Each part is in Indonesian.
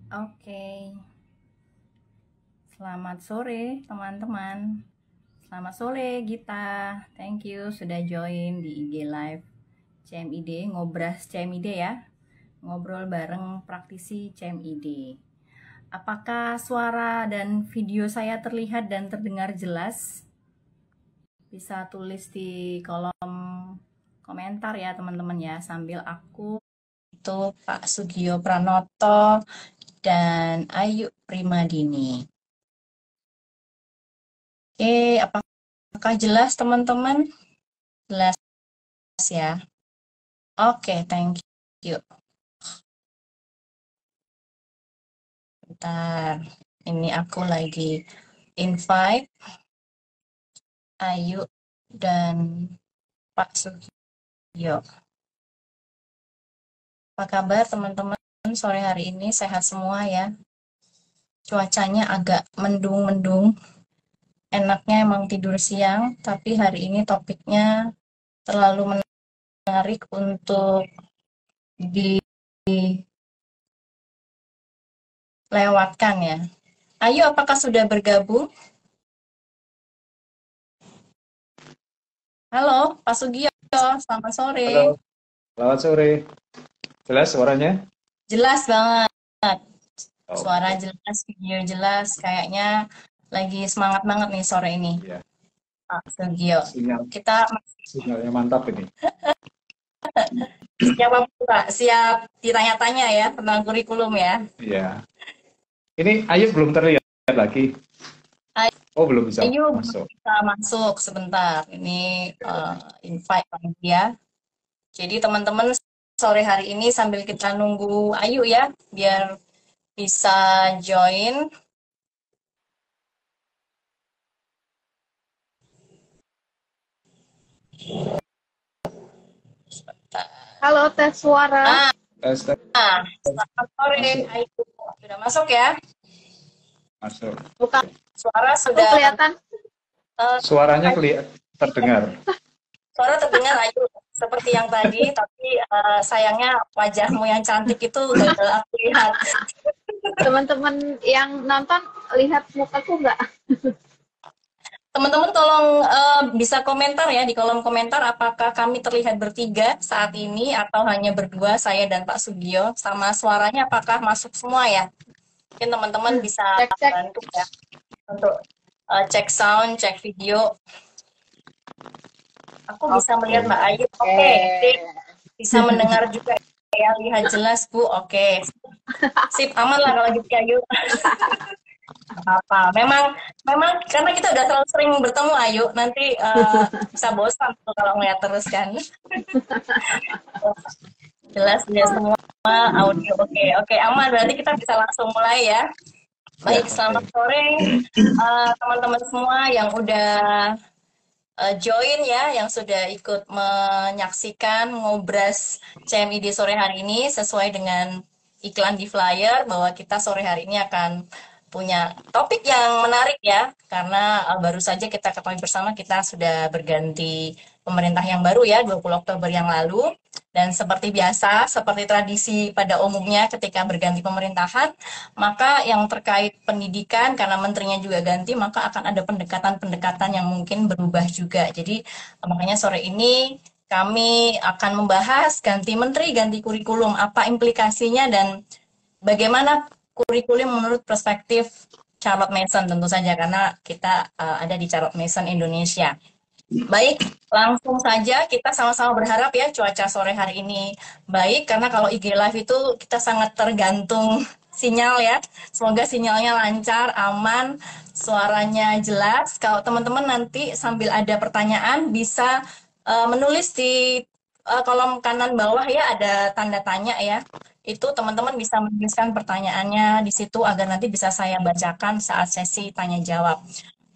Oke, selamat sore teman-teman. Selamat sore Gita, thank you sudah join di IG Live CMID, ngobras CMID ya. Ngobrol bareng praktisi CMID. Apakah suara dan video saya terlihat dan terdengar jelas? Bisa tulis di kolom komentar ya teman-teman ya, sambil aku itu Pak Sugio Pranoto dan Ayu Primadini. Oke, apakah jelas teman-teman? Jelas ya. Oke, thank you. Bentar, ini aku lagi invite Ayu dan Pak Sugio. Apa kabar teman-teman? Sore hari ini sehat semua ya? Cuacanya agak mendung-mendung. Enaknya emang tidur siang, tapi hari ini topiknya terlalu menarik untuk dilewatkan ya. Ayu, apakah sudah bergabung? Halo, Pak Sugio, selamat Halo, sore. selamat sore. Jelas suaranya? Jelas banget, suara Oke, jelas, video jelas. Kayaknya lagi semangat banget nih sore ini, ya. Pak Sugio. Sinyal Kita sinyalnya mantap ini. siap apa, Pak? Siap ditanya-tanya ya tentang kurikulum ya. Iya. Ini Ayu belum terlihat lagi. Oh, belum bisa Ayo masuk. bisa masuk sebentar. Ini invite lagi ya. Jadi teman-teman sore hari ini sambil kita nunggu Ayu ya, biar bisa join. Halo, tes suara. Ah, Tes, tes, selamat sore masuk, Ayu. Sudah masuk ya? masuk. Bukan Suara aku sudah kelihatan. eh, Suaranya Ayu, terdengar. suara terdengar Ayu seperti yang tadi, tapi sayangnya wajahmu yang cantik itu gagal aku lihat. Teman-teman yang nonton lihat mukaku nggak? Teman-teman tolong bisa komentar ya di kolom komentar apakah kami terlihat bertiga saat ini atau hanya berdua saya dan Pak Sugio, sama suaranya apakah masuk semua ya? Mungkin teman-teman bisa Cek-cek. bantu ya untuk cek sound, cek video. Aku bisa melihat Oke. Mbak Ayu. Oke, sip. Bisa mendengar juga ya, lihat jelas Bu. Oke, sip, aman lah kalau gitu ya Ayu. Apa? Memang karena kita udah terlalu sering bertemu Ayu, nanti bisa bosan tuh kalau ngeliat terus kan. Jelas ya semua audio. Oke, oke, aman. Berarti kita bisa langsung mulai ya. Ya, Baik, selamat oke. sore teman-teman semua yang udah join ya, yang sudah ikut menyaksikan ngobras CMID sore hari ini sesuai dengan iklan di flyer bahwa kita sore hari ini akan punya topik yang menarik ya, karena baru saja kita ketahui bersama kita sudah berganti pemerintah yang baru ya 20 Oktober yang lalu. Dan seperti biasa, seperti tradisi pada umumnya ketika berganti pemerintahan, maka yang terkait pendidikan, karena menterinya juga ganti, maka akan ada pendekatan-pendekatan yang mungkin berubah juga. Jadi makanya sore ini kami akan membahas ganti menteri, ganti kurikulum, apa implikasinya dan bagaimana kurikulum menurut perspektif Charlotte Mason tentu saja, karena kita ada di Charlotte Mason Indonesia. Baik, langsung saja kita sama-sama berharap ya cuaca sore hari ini baik, karena kalau IG Live itu kita sangat tergantung sinyal ya. Semoga sinyalnya lancar, aman, suaranya jelas. Kalau teman-teman nanti sambil ada pertanyaan bisa menulis di kolom kanan bawah ya, ada tanda tanya ya. Itu teman-teman bisa menuliskan pertanyaannya di situ agar nanti bisa saya bacakan saat sesi tanya jawab.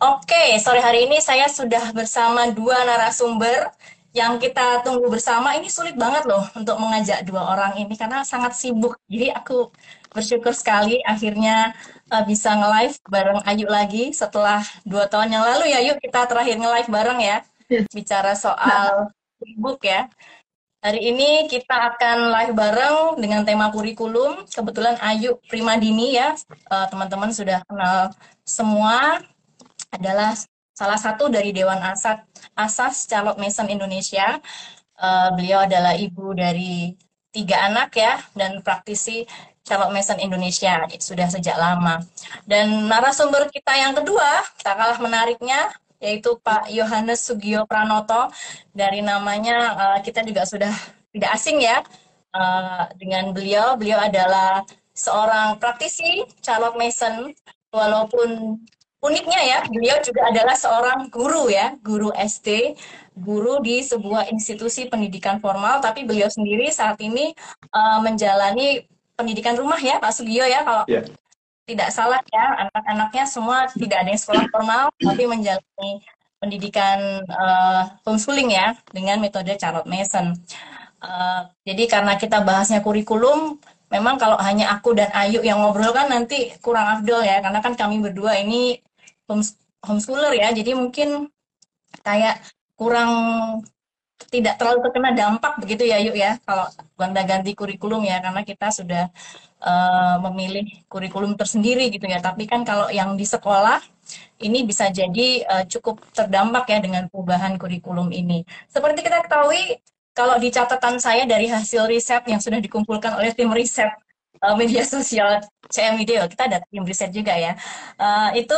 Oke, sore hari ini saya sudah bersama dua narasumber yang kita tunggu bersama. Ini sulit banget loh untuk mengajak dua orang ini karena sangat sibuk. Jadi aku bersyukur sekali akhirnya bisa nge-live bareng Ayu lagi setelah 2 tahun yang lalu ya. Yuk kita terakhir nge-live bareng ya. Bicara soal sibuk ya. Hari ini kita akan live bareng dengan tema kurikulum. Kebetulan Ayu Primadini ya, teman-teman sudah kenal semua, adalah salah satu dari Dewan Asas Charlotte Mason Indonesia. Beliau adalah ibu dari 3 anak ya, dan praktisi Charlotte Mason Indonesia sudah sejak lama. Dan narasumber kita yang kedua, tak kalah menariknya, yaitu Pak Yohanes Sugio Pranoto. Dari namanya kita juga sudah tidak asing ya dengan beliau. Beliau adalah seorang praktisi Charlotte Mason, walaupun uniknya ya, beliau juga adalah seorang guru ya, guru SD, guru di sebuah institusi pendidikan formal, tapi beliau sendiri saat ini menjalani pendidikan rumah ya, Pak Sugio ya, kalau tidak salah ya, anak-anaknya semua tidak ada yang sekolah formal, tapi menjalani pendidikan homeschooling ya, dengan metode Charlotte Mason. Jadi karena kita bahasnya kurikulum, memang kalau hanya aku dan Ayu yang ngobrol kan nanti kurang afdol ya, karena kan kami berdua ini homeschooler ya, jadi mungkin kayak kurang, tidak terlalu terkena dampak begitu ya Yuk ya, kalau gonta-ganti kurikulum ya, karena kita sudah memilih kurikulum tersendiri gitu ya. Tapi kan kalau yang di sekolah ini bisa jadi cukup terdampak ya dengan perubahan kurikulum ini. Seperti kita ketahui, kalau di catatan saya dari hasil riset yang sudah dikumpulkan oleh tim riset media sosial CMID, kita ada tim riset juga ya, itu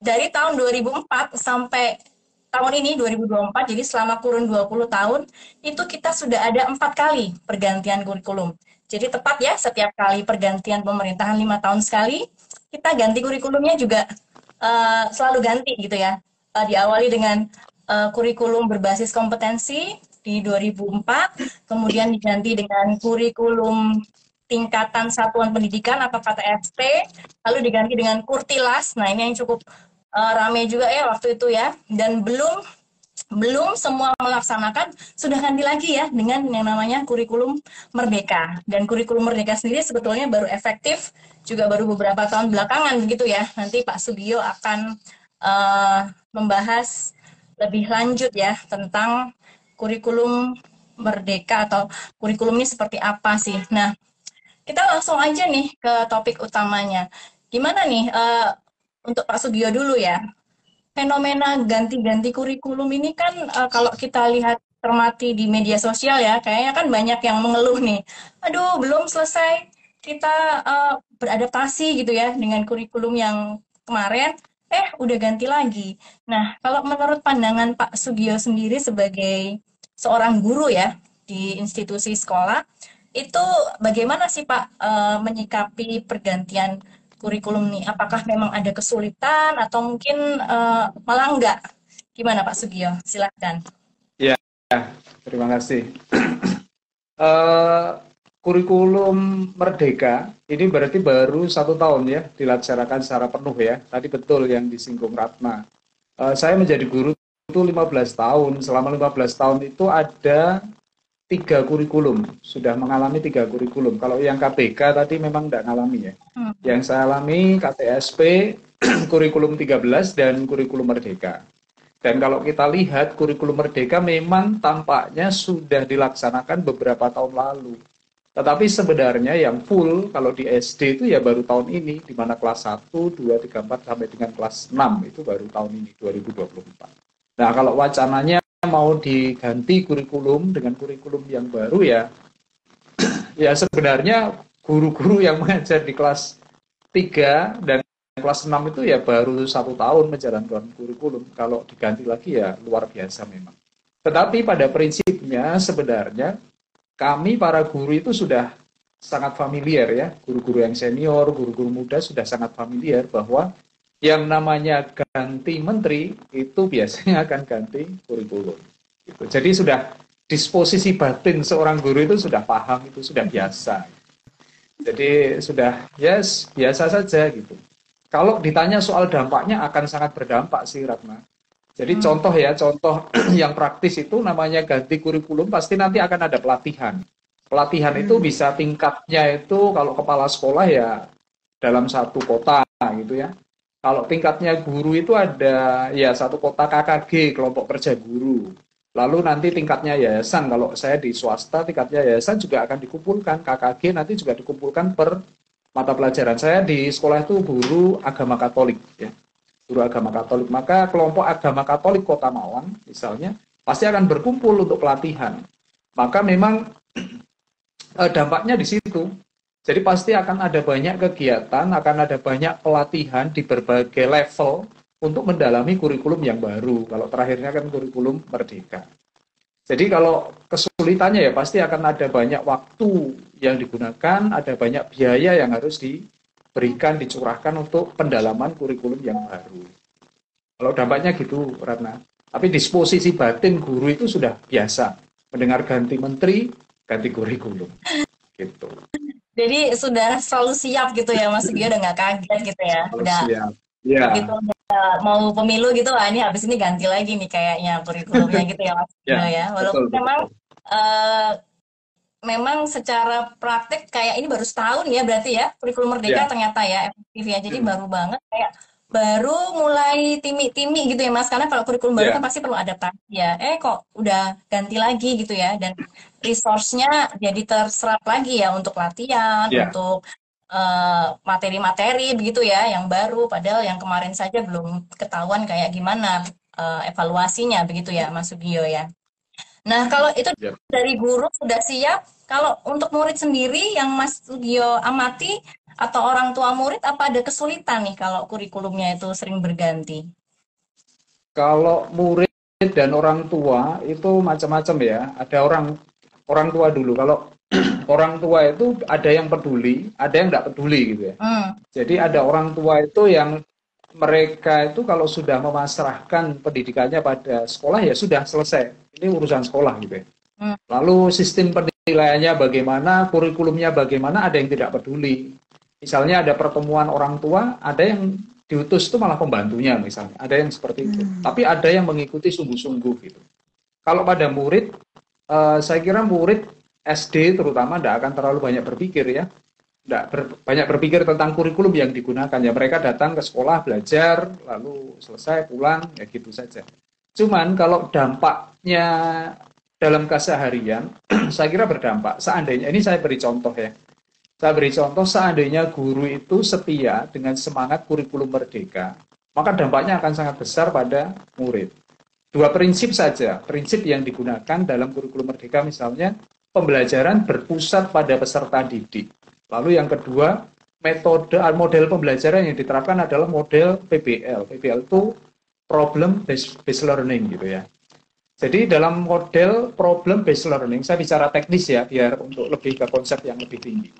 dari tahun 2004 sampai tahun ini 2024, jadi selama kurun 20 tahun, itu kita sudah ada 4 kali pergantian kurikulum. Jadi tepat ya, setiap kali pergantian pemerintahan 5 tahun sekali, kita ganti kurikulumnya juga selalu ganti gitu ya. Diawali dengan kurikulum berbasis kompetensi di 2004, kemudian diganti dengan kurikulum tingkatan satuan pendidikan atau KTSP, lalu diganti dengan Kurtilas. Nah, ini yang cukup ramai juga ya waktu itu ya, dan belum semua melaksanakan, sudah ganti lagi ya dengan yang namanya kurikulum merdeka. Dan kurikulum merdeka sendiri sebetulnya baru efektif juga baru beberapa tahun belakangan begitu ya. Nanti Pak Sugio akan membahas lebih lanjut ya tentang kurikulum merdeka atau kurikulum ini seperti apa sih. Nah, kita langsung aja nih ke topik utamanya. Gimana nih untuk Pak Sugio dulu ya, fenomena ganti-ganti kurikulum ini kan kalau kita lihat cermati di media sosial ya, kayaknya kan banyak yang mengeluh nih, aduh belum selesai kita beradaptasi gitu ya dengan kurikulum yang kemarin, udah ganti lagi. Nah, kalau menurut pandangan Pak Sugio sendiri sebagai seorang guru ya di institusi sekolah, itu bagaimana sih Pak menyikapi pergantian kurikulum nih? Apakah memang ada kesulitan atau mungkin malah enggak? Gimana Pak Sugio? Silakan. Ya, terima kasih. Kurikulum Merdeka ini berarti baru 1 tahun ya dilaksanakan secara penuh ya. Tadi betul yang disinggung Ratna. Saya menjadi guru itu 15 tahun. Selama 15 tahun itu ada 3 kurikulum, sudah mengalami 3 kurikulum. Kalau yang KBK tadi memang tidak mengalami ya. Yang saya alami KTSP, kurikulum 13 dan kurikulum Merdeka. Dan kalau kita lihat kurikulum Merdeka memang tampaknya sudah dilaksanakan beberapa tahun lalu. Tetapi sebenarnya yang full kalau di SD itu ya baru tahun ini, di mana kelas 1, 2, 3, 4 sampai dengan kelas 6 itu baru tahun ini, 2024. Nah, kalau wacananya mau diganti kurikulum dengan kurikulum yang baru ya, ya sebenarnya guru-guru yang mengajar di kelas 3 dan kelas 6 itu ya baru 1 tahun menjalankan kurikulum. Kalau diganti lagi ya luar biasa memang. Tetapi pada prinsipnya sebenarnya kami para guru itu sudah sangat familiar ya, guru-guru yang senior, guru-guru muda sudah sangat familiar bahwa yang namanya ganti menteri itu biasanya akan ganti kurikulum. Gitu. Jadi sudah disposisi batin seorang guru itu sudah paham, itu sudah biasa. Jadi sudah yes, biasa saja gitu. Kalau ditanya soal dampaknya akan sangat berdampak sih Ratna. Jadi contoh yang praktis itu namanya ganti kurikulum pasti nanti akan ada pelatihan. Pelatihan itu bisa tingkatnya itu kalau kepala sekolah ya dalam 1 kota gitu ya. Kalau tingkatnya guru itu ada ya 1 kota KKG, kelompok kerja guru. Lalu nanti tingkatnya yayasan, kalau saya di swasta, tingkatnya yayasan juga akan dikumpulkan, KKG nanti juga dikumpulkan per mata pelajaran. Saya di sekolah itu guru agama Katolik, ya, guru agama Katolik. Maka kelompok agama Katolik Kota Malang, misalnya, pasti akan berkumpul untuk pelatihan. Maka memang dampaknya di situ. Jadi pasti akan ada banyak kegiatan, akan ada banyak pelatihan di berbagai level untuk mendalami kurikulum yang baru. Kalau terakhirnya kan kurikulum merdeka. Jadi kalau kesulitannya ya pasti akan ada banyak waktu yang digunakan, ada banyak biaya yang harus diberikan, dicurahkan untuk pendalaman kurikulum yang baru. Kalau dampaknya gitu, Ratna. Tapi disposisi batin guru itu sudah biasa. Mendengar ganti menteri, ganti kurikulum. Gitu. Jadi sudah selalu siap gitu ya, Mas Sugio, udah nggak kaget gitu ya. Kalau Udah siap. Ya, begitu mau pemilu gitu, ini habis ini ganti lagi nih kayaknya kurikulumnya gitu ya, Mas Sugio ya, ya. Walaupun betul, memang betul. eh, memang secara praktek kayak ini baru setahun ya berarti ya kurikulum merdeka Ya. ternyata ya efektifnya. Jadi baru banget kayak baru mulai timi-timi gitu ya Mas. Karena kalau kurikulum baru kan Ya, pasti perlu adaptasi ya. Kok udah ganti lagi gitu ya. Dan resource-nya jadi terserap lagi ya untuk latihan, ya, untuk materi-materi begitu ya yang baru. Padahal yang kemarin saja belum ketahuan kayak gimana evaluasinya begitu ya Mas Sugio ya. Nah, kalau itu ya. dari guru sudah siap, kalau untuk murid sendiri yang Mas Sugio amati atau orang tua murid apa ada kesulitan nih kalau kurikulumnya itu sering berganti? Kalau murid dan orang tua itu macam-macam ya. Ada orang tua dulu. Kalau orang tua itu ada yang peduli, ada yang tidak peduli gitu ya. Hmm, Jadi ada orang tua itu yang mereka itu kalau sudah memasrahkan pendidikannya pada sekolah ya sudah selesai. Ini urusan sekolah gitu ya. hmm, Lalu sistem penilaiannya bagaimana, kurikulumnya bagaimana, ada yang tidak peduli. Misalnya ada pertemuan orang tua, ada yang diutus itu malah pembantunya misalnya, ada yang seperti itu. Tapi ada yang mengikuti sungguh-sungguh gitu. Kalau pada murid, saya kira murid SD terutama tidak akan terlalu banyak berpikir ya, tidak banyak berpikir tentang kurikulum yang digunakan ya. Mereka datang ke sekolah belajar, lalu selesai pulang ya gitu saja. Cuman kalau dampaknya dalam keseharian, saya kira berdampak. Seandainya, ini saya beri contoh ya. Saya beri contoh, seandainya guru itu setia dengan semangat kurikulum merdeka, maka dampaknya akan sangat besar pada murid. Dua prinsip saja, prinsip yang digunakan dalam kurikulum merdeka misalnya, pembelajaran berpusat pada peserta didik. Lalu yang kedua, model pembelajaran yang diterapkan adalah model PBL. PBL itu problem based learning gitu ya. Jadi dalam model problem based learning, saya bicara teknis ya, biar untuk lebih ke konsep yang lebih tinggi.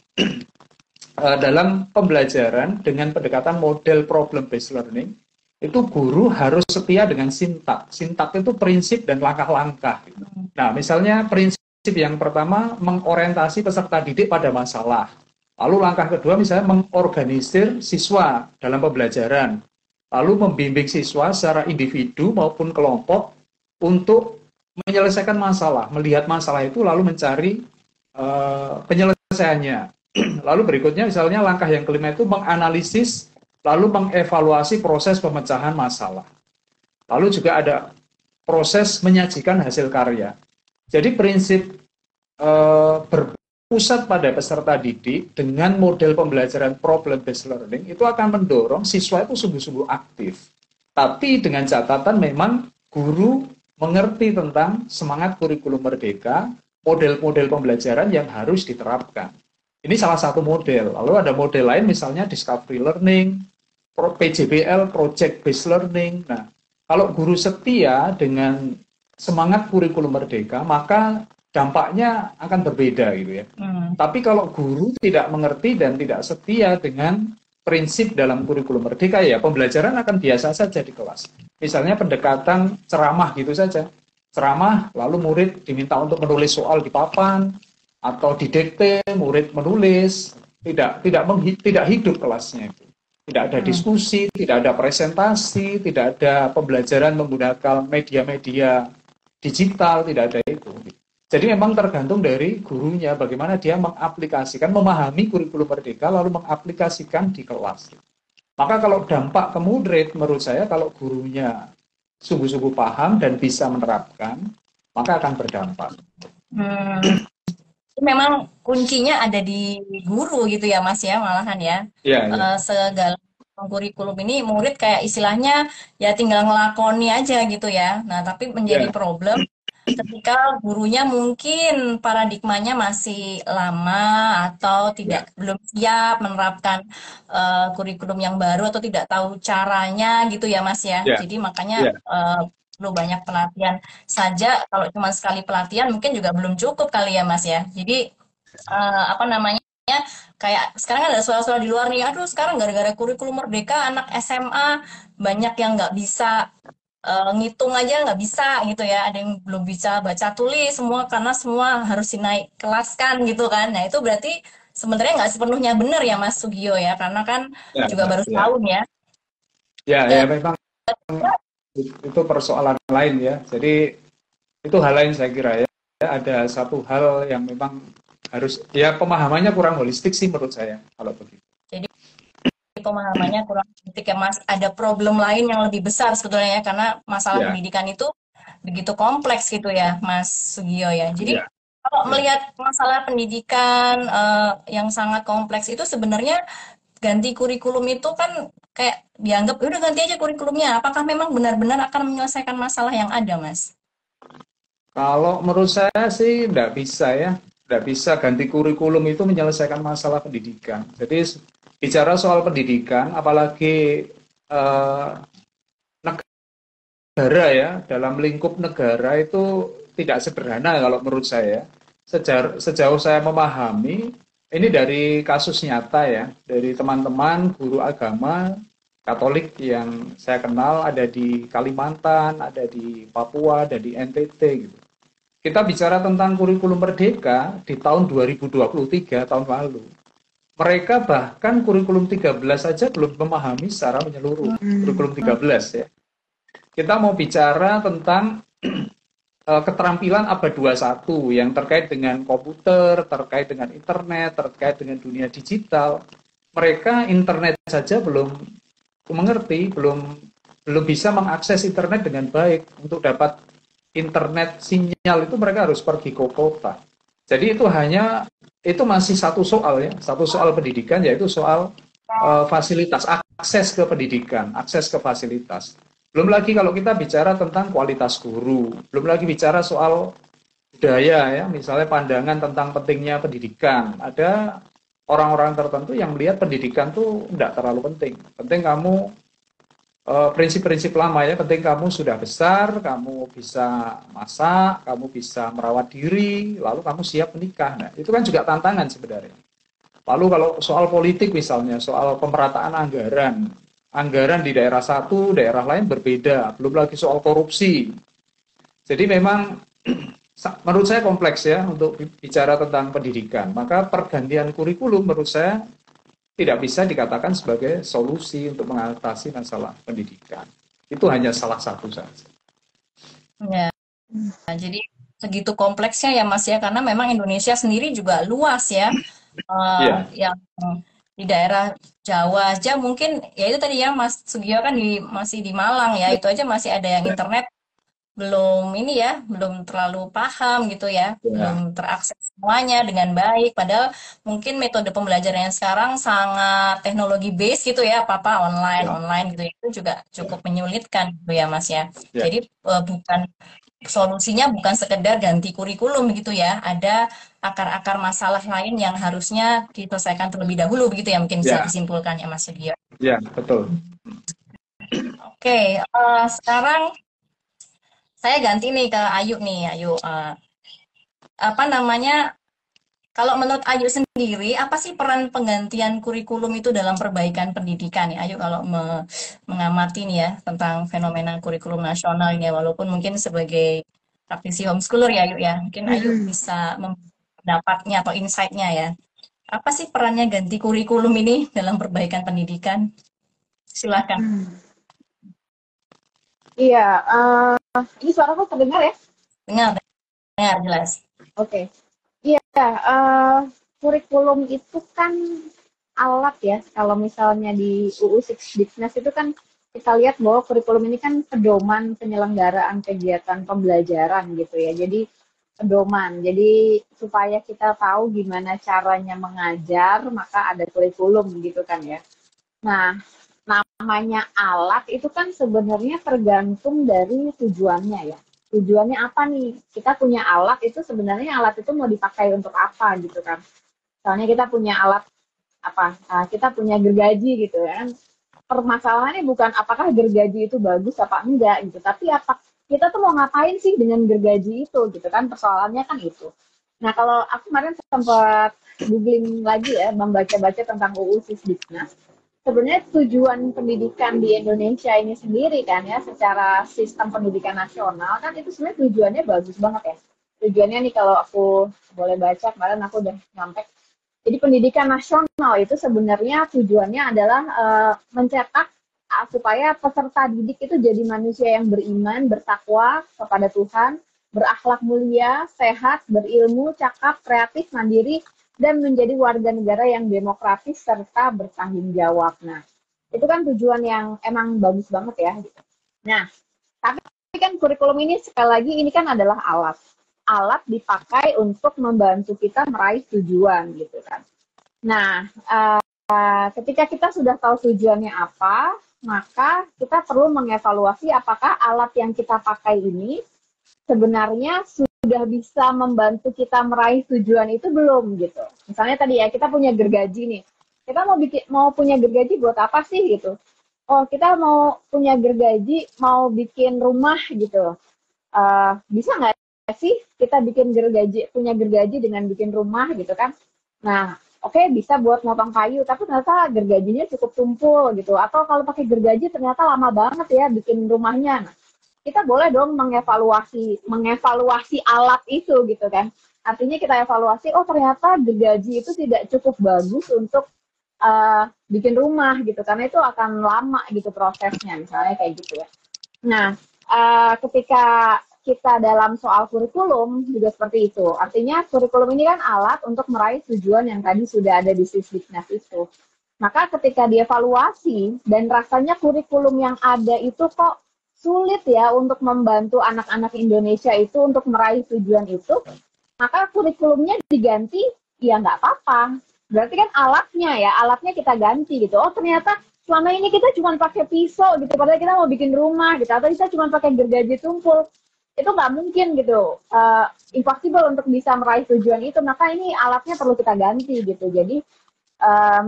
Dalam pembelajaran dengan pendekatan model problem based learning, itu guru harus setia dengan sintak. Sintak itu prinsip dan langkah-langkah. Nah, misalnya prinsip yang pertama mengorientasi peserta didik pada masalah. Lalu langkah kedua misalnya mengorganisir siswa dalam pembelajaran. Lalu membimbing siswa secara individu maupun kelompok untuk menyelesaikan masalah, melihat masalah itu lalu mencari penyelesaiannya. Lalu berikutnya misalnya langkah yang kelima itu menganalisis lalu mengevaluasi proses pemecahan masalah. Lalu juga ada proses menyajikan hasil karya. Jadi prinsip berpusat pada peserta didik dengan model pembelajaran problem based learning itu akan mendorong siswa itu sungguh-sungguh aktif. Tapi dengan catatan memang guru mengerti tentang semangat kurikulum merdeka, model-model pembelajaran yang harus diterapkan. Ini salah satu model. Lalu ada model lain misalnya discovery learning, PJBL, project based learning. Nah, kalau guru setia dengan semangat kurikulum merdeka, maka dampaknya akan berbeda gitu ya. Tapi kalau guru tidak mengerti dan tidak setia dengan prinsip dalam kurikulum merdeka, ya pembelajaran akan biasa saja di kelas. Misalnya pendekatan ceramah gitu saja. Ceramah, lalu murid diminta untuk menulis soal di papan, atau didikte, murid menulis, tidak hidup kelasnya itu. Tidak ada diskusi, tidak ada presentasi, tidak ada pembelajaran menggunakan media-media digital, tidak ada itu. Jadi memang tergantung dari gurunya bagaimana dia mengaplikasikan, memahami kurikulum merdeka lalu mengaplikasikan di kelas. Maka kalau dampak ke murid menurut saya kalau gurunya sungguh-sungguh paham dan bisa menerapkan, maka akan berdampak. Hmm. Memang kuncinya ada di guru gitu ya Mas ya, malahan ya. Ya, ya, Segala kurikulum ini murid kayak istilahnya ya tinggal ngelakoni aja gitu ya. Nah, tapi menjadi ya, problem ketika gurunya mungkin paradigmanya masih lama atau ya, belum siap menerapkan kurikulum yang baru atau tidak tahu caranya gitu ya Mas ya. ya, Jadi makanya ya, perlu banyak pelatihan saja. Kalau cuma sekali pelatihan mungkin juga belum cukup kali ya Mas ya. Jadi apa namanya, kayak sekarang kan ada suara-suara di luar nih, aduh sekarang gara-gara kurikulum merdeka anak SMA banyak yang nggak bisa ngitung aja nggak bisa gitu ya, ada yang belum bisa baca tulis semua karena semua harus dinaik kelaskan gitu kan. Nah itu berarti sebenarnya nggak sepenuhnya benar ya Mas Sugio ya, karena kan ya, juga baru ya, setahun ya. ya, ya, Dan memang itu persoalan lain ya. Jadi itu hal lain saya kira ya. Ada satu hal yang memang harus, ya pemahamannya kurang holistik sih menurut saya kalau begitu. jadi pemahamannya kurang titik ya Mas, ada problem lain yang lebih besar sebetulnya ya, karena masalah Ya, pendidikan itu begitu kompleks gitu ya Mas Sugio ya. Jadi ya, kalau ya. melihat masalah pendidikan yang sangat kompleks itu sebenarnya ganti kurikulum itu kan kayak dianggap "Ya udah ganti aja kurikulumnya." Apakah memang benar-benar akan menyelesaikan masalah yang ada, Mas? Kalau menurut saya sih tidak bisa ya, tidak bisa ganti kurikulum itu menyelesaikan masalah pendidikan. Jadi bicara soal pendidikan, apalagi eh, negara ya, dalam lingkup negara itu tidak sederhana kalau menurut saya. Sejauh saya memahami, ini dari kasus nyata ya, dari teman-teman guru agama Katolik yang saya kenal ada di Kalimantan, ada di Papua, ada di NTT gitu. Kita bicara tentang kurikulum merdeka di tahun 2023 tahun lalu. Mereka bahkan kurikulum 13 saja belum memahami secara menyeluruh. Kurikulum 13 ya. Kita mau bicara tentang keterampilan abad 21 yang terkait dengan komputer, terkait dengan internet, terkait dengan dunia digital. Mereka internet saja belum mengerti, belum bisa mengakses internet dengan baik. Untuk dapat internet sinyal itu mereka harus pergi ke kota. Jadi itu masih satu soal ya, satu soal pendidikan, yaitu soal fasilitas, akses ke pendidikan, akses ke fasilitas. Belum lagi kalau kita bicara tentang kualitas guru, belum lagi bicara soal budaya ya, misalnya pandangan tentang pentingnya pendidikan. Ada orang-orang tertentu yang melihat pendidikan tuh tidak terlalu penting. Penting kamu prinsip-prinsip lama ya, penting kamu sudah besar, kamu bisa masak, kamu bisa merawat diri, lalu kamu siap menikah. Nah, itu kan juga tantangan sebenarnya. Lalu kalau soal politik misalnya, soal pemerataan anggaran, anggaran di daerah satu, daerah lain berbeda, belum lagi soal korupsi. Jadi memang menurut saya kompleks ya untuk bicara tentang pendidikan. Maka pergantian kurikulum menurut saya tidak bisa dikatakan sebagai solusi untuk mengatasi masalah pendidikan. Itu hanya salah satu saja. Ya, jadi segitu kompleksnya ya Mas ya, karena memang Indonesia sendiri juga luas ya. Iya, Yang di daerah Jawa aja mungkin ya itu tadi ya Mas Sugio kan masih di Malang ya, itu aja masih ada yang internet belum ini ya, belum terlalu paham gitu ya, belum ya, terakses semuanya dengan baik. Padahal mungkin metode pembelajaran yang sekarang sangat teknologi base gitu ya, apa-apa online, ya, online gitu ya, itu juga cukup ya, menyulitkan gitu ya Mas ya. ya, Jadi bukan solusinya bukan sekedar ganti kurikulum gitu ya, ada akar-akar masalah lain yang harusnya diselesaikan terlebih dahulu begitu ya, mungkin bisa ya, disimpulkan ya Mas Sugio. ya, betul. Oke, sekarang saya ganti nih ke Ayu nih, Ayu. Apa namanya, kalau menurut Ayu sendiri, apa sih peran penggantian kurikulum itu dalam perbaikan pendidikan ya? Ayu kalau mengamati nih ya tentang fenomena kurikulum nasional ini ya, walaupun mungkin sebagai praktisi homeschooler ya Ayu ya, mungkin Ayu Mm-mm. bisa pendapatnya atau insight-nya ya. Apa sih perannya ganti kurikulum ini dalam perbaikan pendidikan? Silakan. Iya, ini suaraku terdengar ya? Dengar, dengar jelas. Oke. Iya, kurikulum itu kan alat ya. Kalau misalnya di UU Sisdiknas itu kan kita lihat bahwa kurikulum ini kan pedoman penyelenggaraan kegiatan pembelajaran gitu ya. Jadi pedoman. Jadi supaya kita tahu gimana caranya mengajar, maka ada kurikulum gitu kan ya. Nah, namanya alat itu kan sebenarnya tergantung dari tujuannya ya. Tujuannya apa nih? Kita punya alat itu sebenarnya alat itu mau dipakai untuk apa gitu kan. Misalnya kita punya alat apa? Kita punya gergaji gitu ya. Permasalahannya bukan apakah gergaji itu bagus apa enggak gitu, tapi apa kita tuh mau ngapain sih dengan gergaji itu gitu kan, persoalannya kan itu. Nah, kalau aku kemarin sempat googling lagi ya, membaca-baca tentang UU Sisdiknas, sebenarnya tujuan pendidikan di Indonesia ini sendiri kan ya, secara sistem pendidikan nasional kan itu sebenarnya tujuannya bagus banget ya. Tujuannya nih kalau aku boleh baca, kemarin aku udah nyampe. Jadi pendidikan nasional itu sebenarnya tujuannya adalah mencetak supaya peserta didik itu jadi manusia yang beriman, bertakwa kepada Tuhan, berakhlak mulia, sehat, berilmu, cakap, kreatif, mandiri, dan menjadi warga negara yang demokratis serta bertanggung jawab. Nah, itu kan tujuan yang emang bagus banget ya. Nah, tapi kan kurikulum ini sekali lagi ini kan adalah alat. Alat dipakai untuk membantu kita meraih tujuan gitu kan. Nah, ketika kita sudah tahu tujuannya apa, maka kita perlu mengevaluasi apakah alat yang kita pakai ini sebenarnya sudah bisa membantu kita meraih tujuan itu belum gitu. Misalnya tadi ya kita punya gergaji nih, kita mau punya gergaji buat apa sih gitu? Oh, kita mau punya gergaji mau bikin rumah gitu. Bisa nggak sih kita punya gergaji dengan bikin rumah gitu kan? Nah, oke, bisa buat motong kayu, tapi ternyata gergajinya cukup tumpul gitu. Atau kalau pakai gergaji ternyata lama banget ya bikin rumahnya. Nah, kita boleh dong mengevaluasi alat itu gitu kan. Artinya kita evaluasi, oh ternyata gergaji itu tidak cukup bagus untuk bikin rumah gitu, karena itu akan lama gitu prosesnya, misalnya kayak gitu ya. Nah, ketika kita dalam soal kurikulum juga seperti itu. Artinya kurikulum ini kan alat untuk meraih tujuan yang tadi sudah ada di Sisdiknas itu. Maka ketika dievaluasi dan rasanya kurikulum yang ada itu kok sulit ya untuk membantu anak-anak Indonesia itu untuk meraih tujuan itu, maka kurikulumnya diganti, ya nggak apa-apa. Berarti kan alatnya kita ganti gitu. Oh ternyata selama ini kita cuma pakai pisau gitu, padahal kita mau bikin rumah gitu, atau kita cuma pakai gergaji tumpul, itu nggak mungkin gitu, impossible untuk bisa meraih tujuan itu, maka ini alatnya perlu kita ganti gitu. Jadi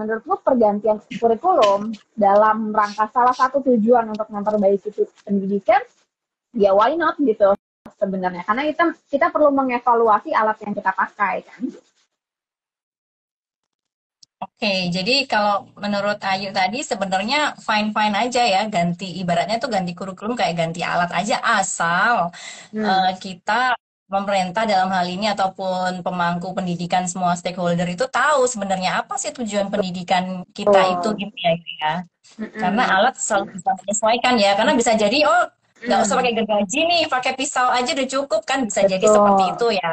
menurutku pergantian kurikulum dalam rangka salah satu tujuan untuk memperbaiki pendidikan, ya why not gitu sebenarnya, karena kita perlu mengevaluasi alat yang kita pakai kan. Oke, jadi kalau menurut Ayu tadi sebenarnya fine-fine aja ya, ibaratnya tuh ganti kurikulum kayak ganti alat aja, asal kita pemerintah dalam hal ini ataupun pemangku pendidikan semua stakeholder itu tahu sebenarnya apa sih tujuan pendidikan kita itu gitu ya. Karena alat selalu bisa menyesuaikan ya, karena bisa jadi nggak usah pakai gergaji nih, pakai pisau aja udah cukup kan, bisa jadi seperti itu ya.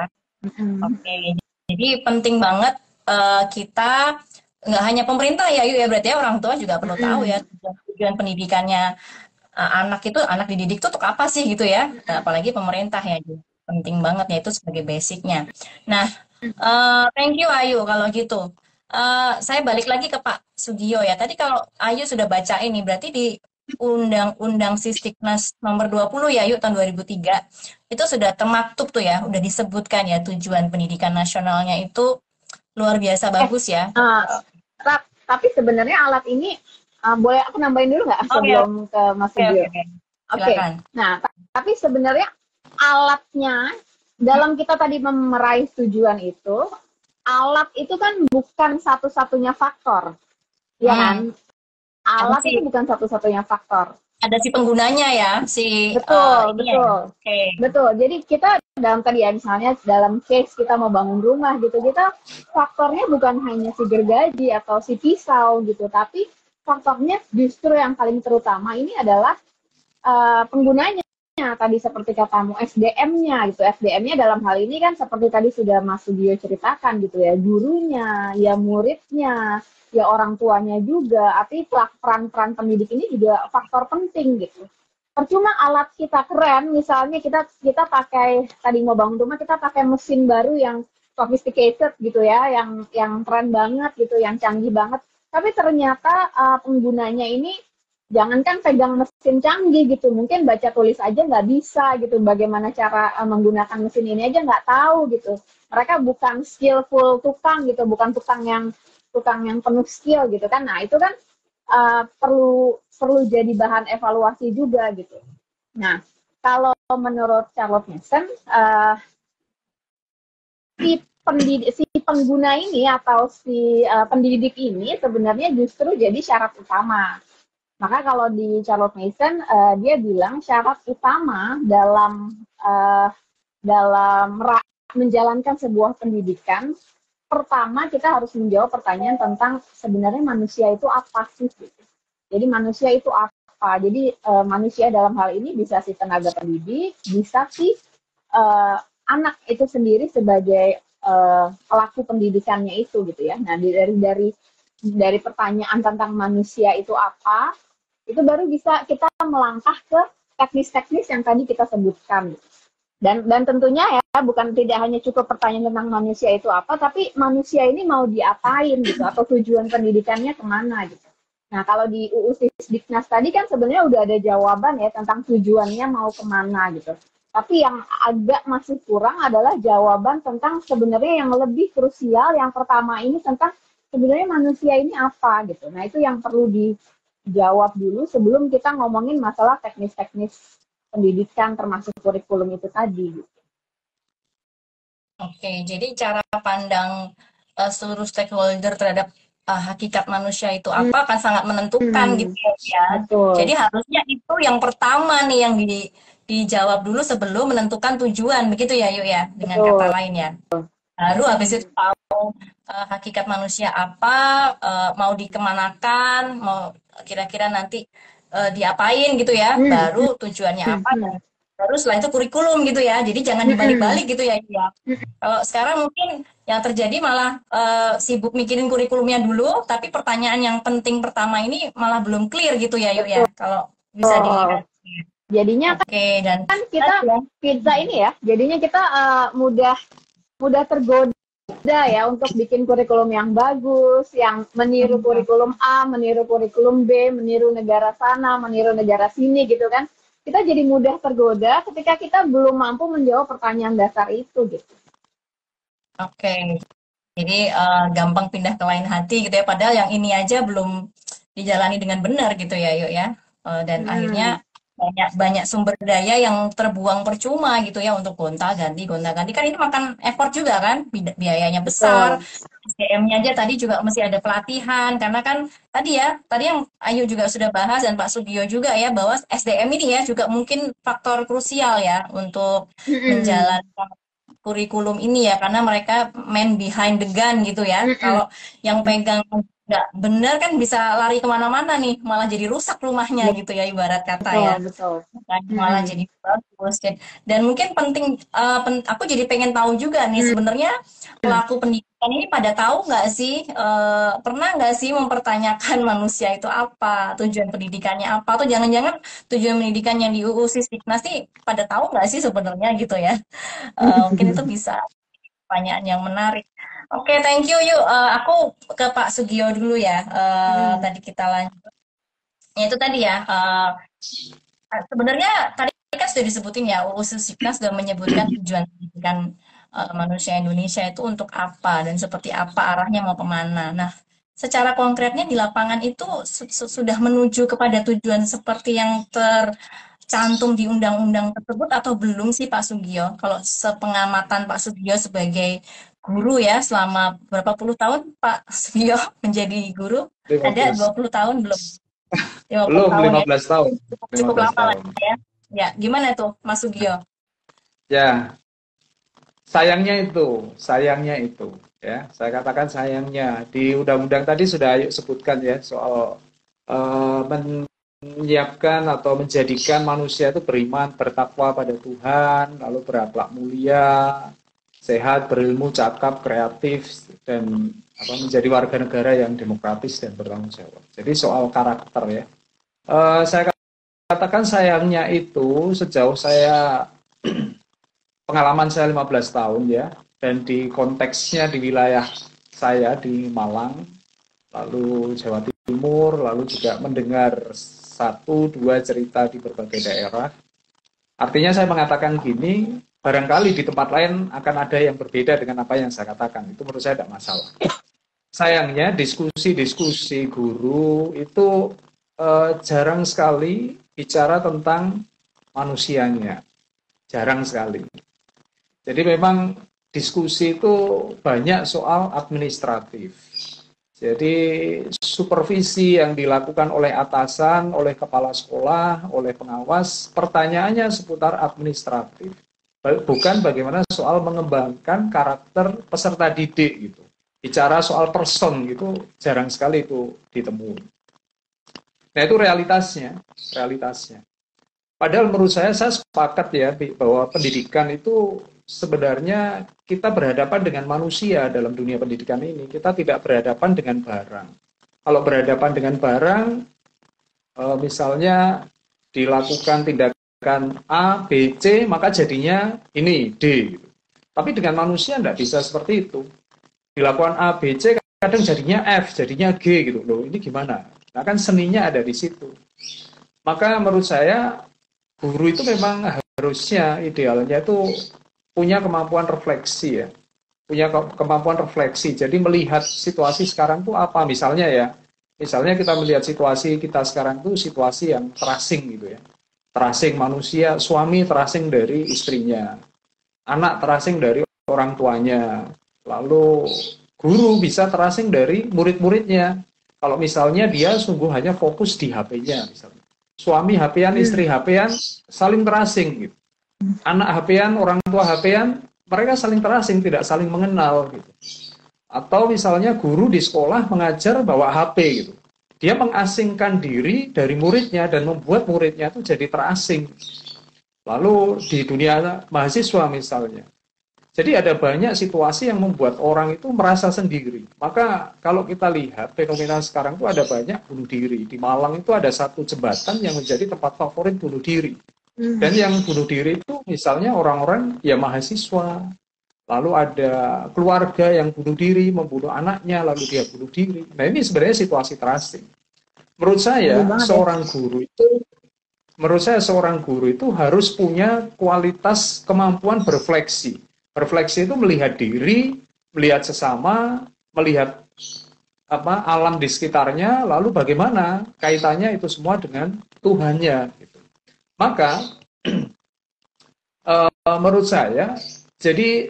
Oke, jadi penting banget kita nggak hanya pemerintah ya, Yu ya, berarti ya orang tua juga perlu tahu ya tujuan pendidikannya anak dididik tuh untuk apa sih gitu ya. Nah, apalagi pemerintah ya, penting banget ya itu sebagai basicnya. Nah, thank you Ayu kalau gitu. Saya balik lagi ke Pak Sugio ya. Tadi kalau Ayu sudah baca ini berarti di Undang-Undang Sisdiknas nomor 20 ya Ayu tahun 2003 itu sudah termaktub tuh ya, udah disebutkan ya tujuan pendidikan nasionalnya itu luar biasa bagus ya. Tapi sebenarnya alat ini boleh aku nambahin dulu nggak sebelum ke Mas Sugio? Oke. Nah, tapi sebenarnya alatnya dalam kita tadi meraih tujuan itu, alat itu kan bukan satu-satunya faktor, ya kan? Alat itu bukan satu-satunya faktor. Ada si penggunanya ya, betul. Jadi kita dalam tadi ya, misalnya dalam case kita mau bangun rumah gitu, kita faktornya bukan hanya si gergaji atau si pisau gitu, tapi faktornya justru yang paling terutama ini adalah penggunanya tadi seperti katamu SDM-nya gitu. SDM-nya dalam hal ini kan seperti tadi sudah Mas Sugio ceritakan gitu ya, gurunya, ya muridnya, ya orang tuanya juga. Artinya peran-peran pendidik ini juga faktor penting gitu. Percuma alat kita keren, misalnya kita pakai tadi mau bangun rumah kita pakai mesin baru yang sophisticated gitu ya, yang keren banget gitu, yang canggih banget. Tapi ternyata penggunanya ini jangankan pegang mesin canggih gitu, mungkin baca tulis aja nggak bisa gitu. Bagaimana cara menggunakan mesin ini aja nggak tahu gitu. Mereka bukan skillful tukang gitu, bukan tukang yang penuh skill gitu kan. Nah itu kan perlu jadi bahan evaluasi juga gitu. Nah, kalau menurut Charlotte Mason, si pengguna ini atau si pendidik ini sebenarnya justru jadi syarat utama. Maka kalau di Charlotte Mason, dia bilang syarat utama dalam menjalankan sebuah pendidikan, pertama kita harus menjawab pertanyaan tentang sebenarnya manusia itu apa sih? Jadi manusia itu apa? Jadi manusia dalam hal ini bisa si tenaga pendidik, bisa si anak itu sendiri sebagai pelaku pendidikannya itu gitu ya. Nah dari pertanyaan tentang manusia itu apa, itu baru bisa kita melangkah ke teknis-teknis yang tadi kita sebutkan. Dan tentunya ya tidak hanya cukup pertanyaan tentang manusia itu apa, tapi manusia ini mau diapain gitu, atau tujuan pendidikannya kemana gitu. Nah kalau di UU Sisdiknas tadi kan sebenarnya udah ada jawaban ya tentang tujuannya mau kemana gitu. Tapi yang agak masih kurang adalah jawaban tentang sebenarnya yang lebih krusial, yang pertama ini tentang sebenarnya manusia ini apa gitu. Nah itu yang perlu dijawab dulu sebelum kita ngomongin masalah teknis-teknis pendidikan termasuk kurikulum itu tadi. Oke, jadi cara pandang seluruh stakeholder terhadap hakikat manusia itu apa akan sangat menentukan gitu ya. Betul. Jadi harusnya itu yang pertama nih yang dijawab dulu sebelum menentukan tujuan, begitu ya Yuk ya, dengan Betul. kata lain ya. Baru habis itu tahu hakikat manusia apa, mau dikemanakan, mau kira-kira nanti diapain gitu ya, baru tujuannya apa, dan baru setelah itu kurikulum gitu ya. Jadi jangan dibalik-balik gitu ya. Kalau sekarang mungkin yang terjadi malah sibuk mikirin kurikulumnya dulu, tapi pertanyaan yang penting pertama ini malah belum clear gitu ya Yuk ya. Kalau bisa dilihat. Jadinya dan kan kita ini ya, jadinya kita mudah tergoda ya untuk bikin kurikulum yang bagus, yang meniru kurikulum A, meniru kurikulum B, meniru negara sana, meniru negara sini gitu kan. Kita jadi mudah tergoda ketika kita belum mampu menjawab pertanyaan dasar itu gitu. Oke. Jadi gampang pindah ke lain hati gitu ya, padahal yang ini aja belum dijalani dengan benar gitu ya Yuk ya. Dan akhirnya banyak sumber daya yang terbuang percuma gitu ya untuk gonta-ganti. Kan ini makan effort juga kan, biayanya besar. SDM-nya aja tadi juga mesti ada pelatihan, karena kan tadi yang Ayu juga sudah bahas dan Pak Sugio juga ya, bahwa SDM ini ya juga mungkin faktor krusial ya untuk menjalankan kurikulum ini ya, karena mereka man behind the gun gitu ya. Kalau yang pegang nggak benar kan bisa lari kemana-mana nih, malah jadi rusak rumahnya gitu ya, ibarat kata ya. Betul. Malah jadi bagus. Dan mungkin penting, aku jadi pengen tahu juga nih sebenarnya pelaku pendidikan ini pada tahu nggak sih, pernah nggak sih mempertanyakan manusia itu apa, tujuan pendidikannya apa, atau jangan-jangan tujuan pendidikan yang di UU Sisdiknas nih pada tahu nggak sih sebenarnya gitu ya. Mungkin itu bisa pertanyaan yang menarik. Oke, thank you Yuk. Aku ke Pak Sugio dulu ya. Tadi kita lanjut. Ya itu tadi ya. Sebenarnya tadi kan sudah disebutin ya, UU Sisdiknas sudah menyebutkan tujuan pendidikan manusia Indonesia itu untuk apa dan seperti apa, arahnya mau kemana. Nah, secara konkretnya di lapangan itu sudah menuju kepada tujuan seperti yang tercantum di undang-undang tersebut atau belum sih Pak Sugio? Kalau sepengamatan Pak Sugio sebagai guru ya, selama berapa puluh tahun Pak Sugio menjadi guru? Ada 20 tahun belum? 50 Belum, tahun 15 ya. tahun. Cukup 15 lama lah tahun. ya. Ya, gimana tuh Mas Sugio? Ya, sayangnya itu ya. Saya katakan sayangnya di undang-undang tadi sudah Ayu sebutkan ya soal menyiapkan atau menjadikan manusia itu beriman, bertakwa pada Tuhan, lalu berakhlak mulia, sehat, berilmu, cakap, kreatif, dan menjadi warga negara yang demokratis dan bertanggung jawab. Jadi soal karakter ya. Saya katakan sayangnya itu sejauh saya pengalaman saya 15 tahun ya, dan di konteksnya di wilayah saya di Malang, lalu Jawa Timur, lalu juga mendengar satu dua cerita di berbagai daerah. Artinya saya mengatakan gini, barangkali di tempat lain akan ada yang berbeda dengan apa yang saya katakan. Itu menurut saya tidak masalah. Sayangnya diskusi-diskusi guru itu jarang sekali bicara tentang manusianya. Jarang sekali. Jadi memang diskusi itu banyak soal administratif. Jadi supervisi yang dilakukan oleh atasan, oleh kepala sekolah, oleh pengawas, pertanyaannya seputar administratif. Bukan bagaimana soal mengembangkan karakter peserta didik gitu. Bicara soal person gitu jarang sekali itu ditemui. Nah itu realitasnya. Padahal menurut saya sepakat ya bahwa pendidikan itu sebenarnya kita berhadapan dengan manusia dalam dunia pendidikan ini. Kita tidak berhadapan dengan barang. Kalau berhadapan dengan barang, misalnya dilakukan tindakan A, B, C, maka jadinya ini D. Tapi dengan manusia tidak bisa seperti itu. Dilakukan A, B, C, kadang jadinya F, jadinya G gitu loh. Ini gimana? Nah kan seninya ada di situ. Maka menurut saya guru itu memang harusnya idealnya itu punya kemampuan refleksi ya, jadi melihat situasi sekarang tuh apa, misalnya kita melihat situasi kita sekarang tuh situasi yang terasing gitu ya, terasing manusia, suami terasing dari istrinya, anak terasing dari orang tuanya, lalu guru bisa terasing dari murid-muridnya, kalau misalnya dia sungguh hanya fokus di HP-nya, misalnya suami HP-an, istri HP-an, saling terasing gitu. Anak HP-an, orang tua HP-an, mereka saling terasing, tidak saling mengenal gitu. Atau misalnya guru di sekolah mengajar bawa HP gitu. Dia mengasingkan diri dari muridnya dan membuat muridnya itu jadi terasing. Lalu di dunia mahasiswa misalnya. Jadi ada banyak situasi yang membuat orang itu merasa sendiri. Maka kalau kita lihat fenomena sekarang itu ada banyak bunuh diri. Di Malang itu ada satu jembatan yang menjadi tempat favorit bunuh diri. Dan yang bunuh diri itu misalnya orang-orang ya mahasiswa, lalu ada keluarga yang bunuh diri, membunuh anaknya, lalu dia bunuh diri. Nah ini sebenarnya situasi terasing. Menurut saya seorang guru itu harus punya kualitas kemampuan berefleksi. Refleksi itu melihat diri, melihat sesama, melihat alam di sekitarnya, lalu bagaimana kaitannya itu semua dengan Tuhannya. Gitu. Maka menurut saya, jadi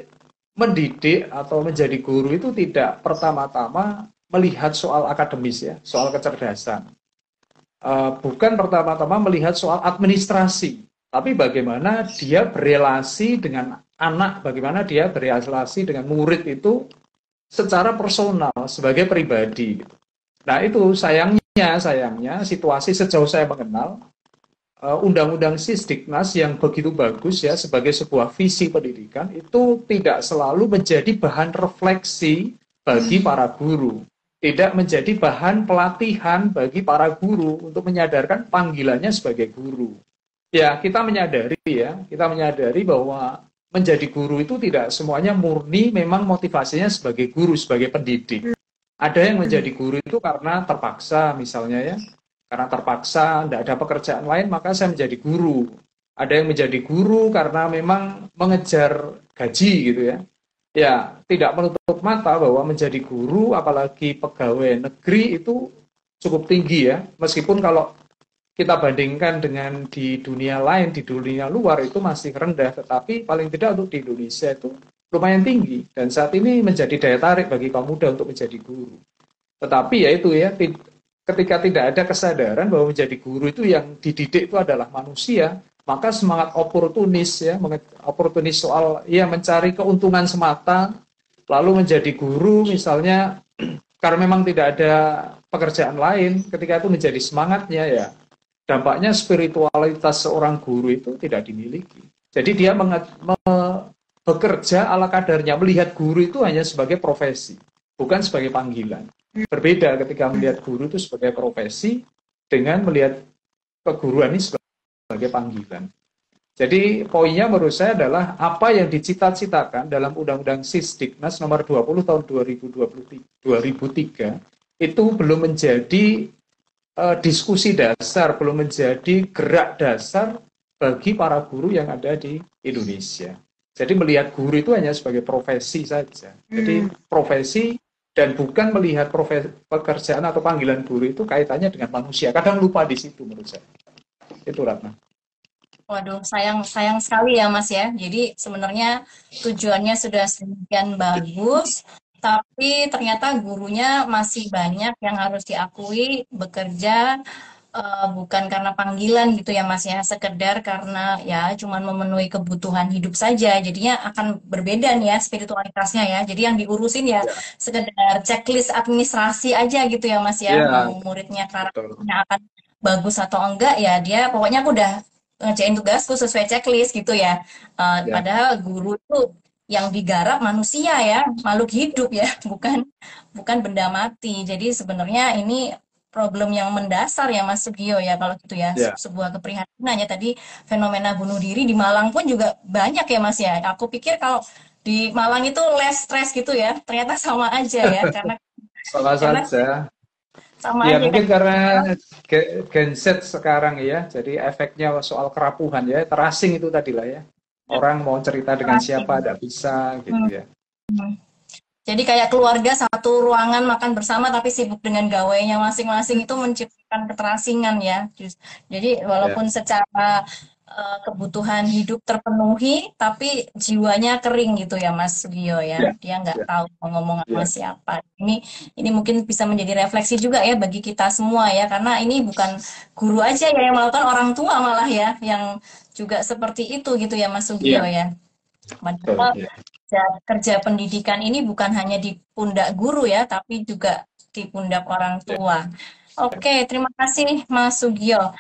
mendidik atau menjadi guru itu tidak pertama-tama melihat soal akademis ya, soal kecerdasan. Bukan pertama-tama melihat soal administrasi, tapi bagaimana dia berelasi dengan anak, bagaimana dia berelasi dengan murid itu secara personal sebagai pribadi. Nah itu sayangnya situasi sejauh saya mengenal, Undang-Undang Sisdiknas yang begitu bagus ya sebagai sebuah visi pendidikan itu tidak selalu menjadi bahan refleksi bagi para guru, tidak menjadi bahan pelatihan bagi para guru untuk menyadarkan panggilannya sebagai guru. Ya, kita menyadari bahwa menjadi guru itu tidak semuanya murni memang motivasinya sebagai guru, sebagai pendidik. Ada yang menjadi guru itu karena terpaksa misalnya ya, karena terpaksa, tidak ada pekerjaan lain, maka saya menjadi guru. Ada yang menjadi guru karena memang mengejar gaji gitu ya. Ya, tidak menutup mata bahwa menjadi guru, apalagi pegawai negeri itu cukup tinggi ya. Meskipun kalau kita bandingkan dengan di dunia lain, di dunia luar itu masih rendah. Tetapi paling tidak untuk di Indonesia itu lumayan tinggi. Dan saat ini menjadi daya tarik bagi kaum muda untuk menjadi guru. Tetapi ya itu ya, ketika tidak ada kesadaran bahwa menjadi guru itu yang dididik itu adalah manusia, maka semangat oportunis soal ya mencari keuntungan semata, lalu menjadi guru misalnya karena memang tidak ada pekerjaan lain, ketika itu menjadi semangatnya ya, dampaknya spiritualitas seorang guru itu tidak dimiliki. Jadi dia bekerja ala kadarnya, melihat guru itu hanya sebagai profesi, bukan sebagai panggilan. Berbeda ketika melihat guru itu sebagai profesi dengan melihat keguruan ini sebagai panggilan. Jadi poinnya menurut saya adalah apa yang dicita-citakan dalam Undang-Undang Sisdiknas nomor 20 tahun 2003 itu belum menjadi diskusi dasar, belum menjadi gerak dasar bagi para guru yang ada di Indonesia. Jadi melihat guru itu hanya sebagai profesi saja. Jadi profesi dan bukan melihat pekerjaan atau panggilan guru itu kaitannya dengan manusia. Kadang lupa di situ menurut saya. Itu Ratna. Waduh, sayang sekali ya Mas ya. Jadi sebenarnya tujuannya sudah sedemikian bagus, tapi ternyata gurunya masih banyak yang harus diakui bekerja bukan karena panggilan gitu ya Mas ya, sekedar karena ya cuman memenuhi kebutuhan hidup saja. Jadinya akan berbeda nih ya spiritualitasnya ya. Jadi yang diurusin ya sekedar checklist administrasi aja gitu ya Mas ya. Ya, Mau muridnya betul. karakternya akan bagus atau enggak ya dia pokoknya aku udah ngerjain tugasku sesuai checklist gitu ya. Ya, Padahal guru itu yang digarap manusia ya, makhluk hidup ya, bukan benda mati. Jadi sebenarnya ini problem yang mendasar ya Mas Sugio ya kalau gitu ya. ya. Sebuah keprihatinan ya tadi fenomena bunuh diri di Malang pun juga banyak ya Mas ya. Aku pikir kalau di Malang itu less stress gitu ya, ternyata sama aja ya Salah karena saja. sama Ya aja kan. mungkin karena Gen Z sekarang ya, jadi efeknya soal kerapuhan ya, terasing itu tadi lah ya. Orang mau cerita dengan siapa, tidak bisa gitu Hmm. ya. Jadi kayak keluarga satu ruangan makan bersama tapi sibuk dengan gawainya masing-masing itu menciptakan keterasingan ya. Jadi Ya, walaupun secara kebutuhan hidup terpenuhi tapi jiwanya kering gitu ya Mas Sugio ya. ya, Dia nggak ya, tahu mau ngomong sama ya. siapa. Ini mungkin bisa menjadi refleksi juga ya bagi kita semua ya karena ini bukan guru aja ya yang melakukan, orang tua malah ya yang juga seperti itu gitu ya Mas Sugio Iya, ya. betul. Padahal Ya. kerja pendidikan ini bukan hanya di pundak guru ya, tapi juga di pundak orang Ya. tua. Oke, terima kasih Mas Sugio.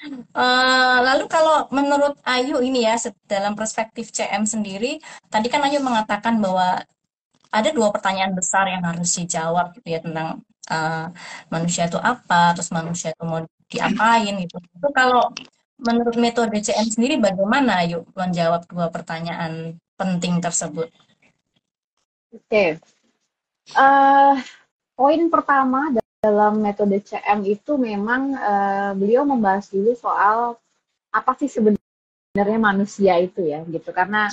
Lalu kalau menurut Ayu ini ya, dalam perspektif CM sendiri, tadi kan Ayu mengatakan bahwa ada dua pertanyaan besar yang harus dijawab gitu ya tentang eh, manusia itu apa, terus manusia itu mau diapain gitu. Itu kalau menurut metode CM sendiri bagaimana Ayu menjawab dua pertanyaan penting tersebut? Oke. Eh, Poin pertama dalam metode CM itu memang beliau membahas dulu soal apa sih sebenarnya manusia itu ya gitu, karena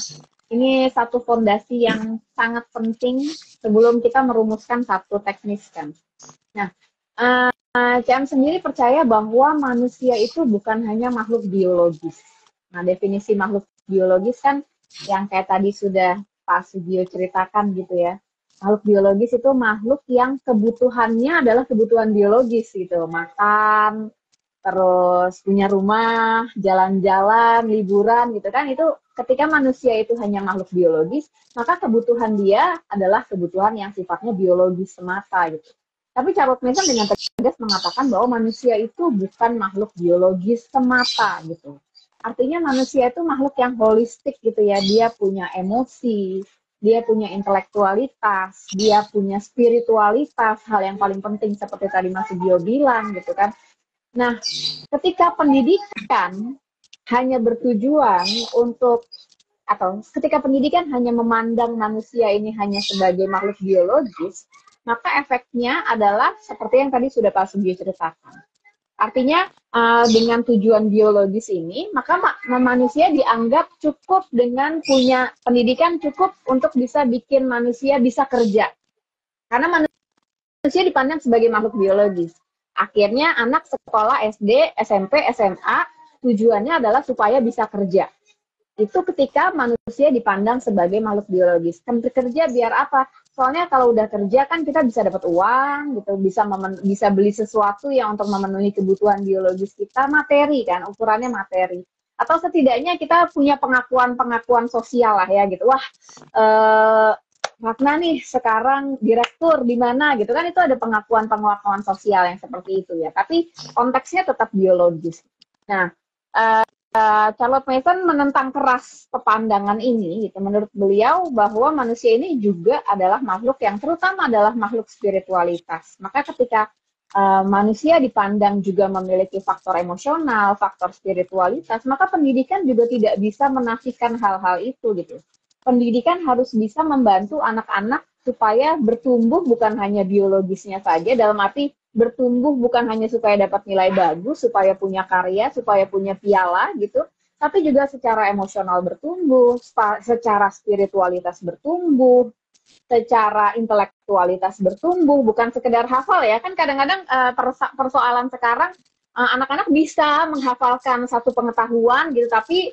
ini satu fondasi yang sangat penting sebelum kita merumuskan satu teknis kan. Nah, CM sendiri percaya bahwa manusia itu bukan hanya makhluk biologis. Nah, definisi makhluk biologis kan yang kayak tadi sudah Pak Sugio ceritakan gitu ya. Makhluk biologis itu makhluk yang kebutuhannya adalah kebutuhan biologis gitu. Makan, terus punya rumah, jalan-jalan, liburan gitu kan. Itu ketika manusia itu hanya makhluk biologis, maka kebutuhan dia adalah kebutuhan yang sifatnya biologis semata gitu. Tapi Charles Manson dengan tegas mengatakan bahwa manusia itu bukan makhluk biologis semata gitu. Artinya manusia itu makhluk yang holistik gitu ya. Dia punya emosi, dia punya intelektualitas, dia punya spiritualitas, hal yang paling penting seperti tadi Mas Sugio bilang gitu kan. Nah, ketika pendidikan hanya bertujuan untuk atau ketika pendidikan hanya memandang manusia ini hanya sebagai makhluk biologis, maka efeknya adalah seperti yang tadi sudah Pak Sugio ceritakan. Artinya dengan tujuan biologis ini, maka manusia dianggap cukup dengan punya pendidikan cukup untuk bisa bikin manusia bisa kerja. Karena manusia dipandang sebagai makhluk biologis. Akhirnya anak sekolah SD, SMP, SMA tujuannya adalah supaya bisa kerja. Itu ketika manusia dipandang sebagai makhluk biologis. Kerja biar apa? Soalnya kalau udah kerja kan kita bisa dapat uang gitu, bisa beli sesuatu yang untuk memenuhi kebutuhan biologis kita, materi kan, ukurannya materi. Atau setidaknya kita punya pengakuan sosial lah ya gitu. Wah, Ratna nih sekarang direktur di mana gitu kan, itu ada pengakuan sosial yang seperti itu ya. Tapi konteksnya tetap biologis. Nah, Charlotte Mason menentang keras pepandangan ini, gitu. Menurut beliau bahwa manusia ini juga adalah makhluk yang terutama adalah makhluk spiritualitas. Maka ketika manusia dipandang juga memiliki faktor emosional, faktor spiritualitas, maka pendidikan juga tidak bisa menafikan hal-hal itu, gitu. Pendidikan harus bisa membantu anak-anak supaya bertumbuh bukan hanya biologisnya saja, dalam arti bertumbuh bukan hanya supaya dapat nilai bagus, supaya punya karya, supaya punya piala gitu, tapi juga secara emosional bertumbuh, secara spiritualitas bertumbuh, secara intelektualitas bertumbuh, bukan sekedar hafal ya. Kan kadang-kadang persoalan sekarang anak-anak bisa menghafalkan satu pengetahuan gitu, tapi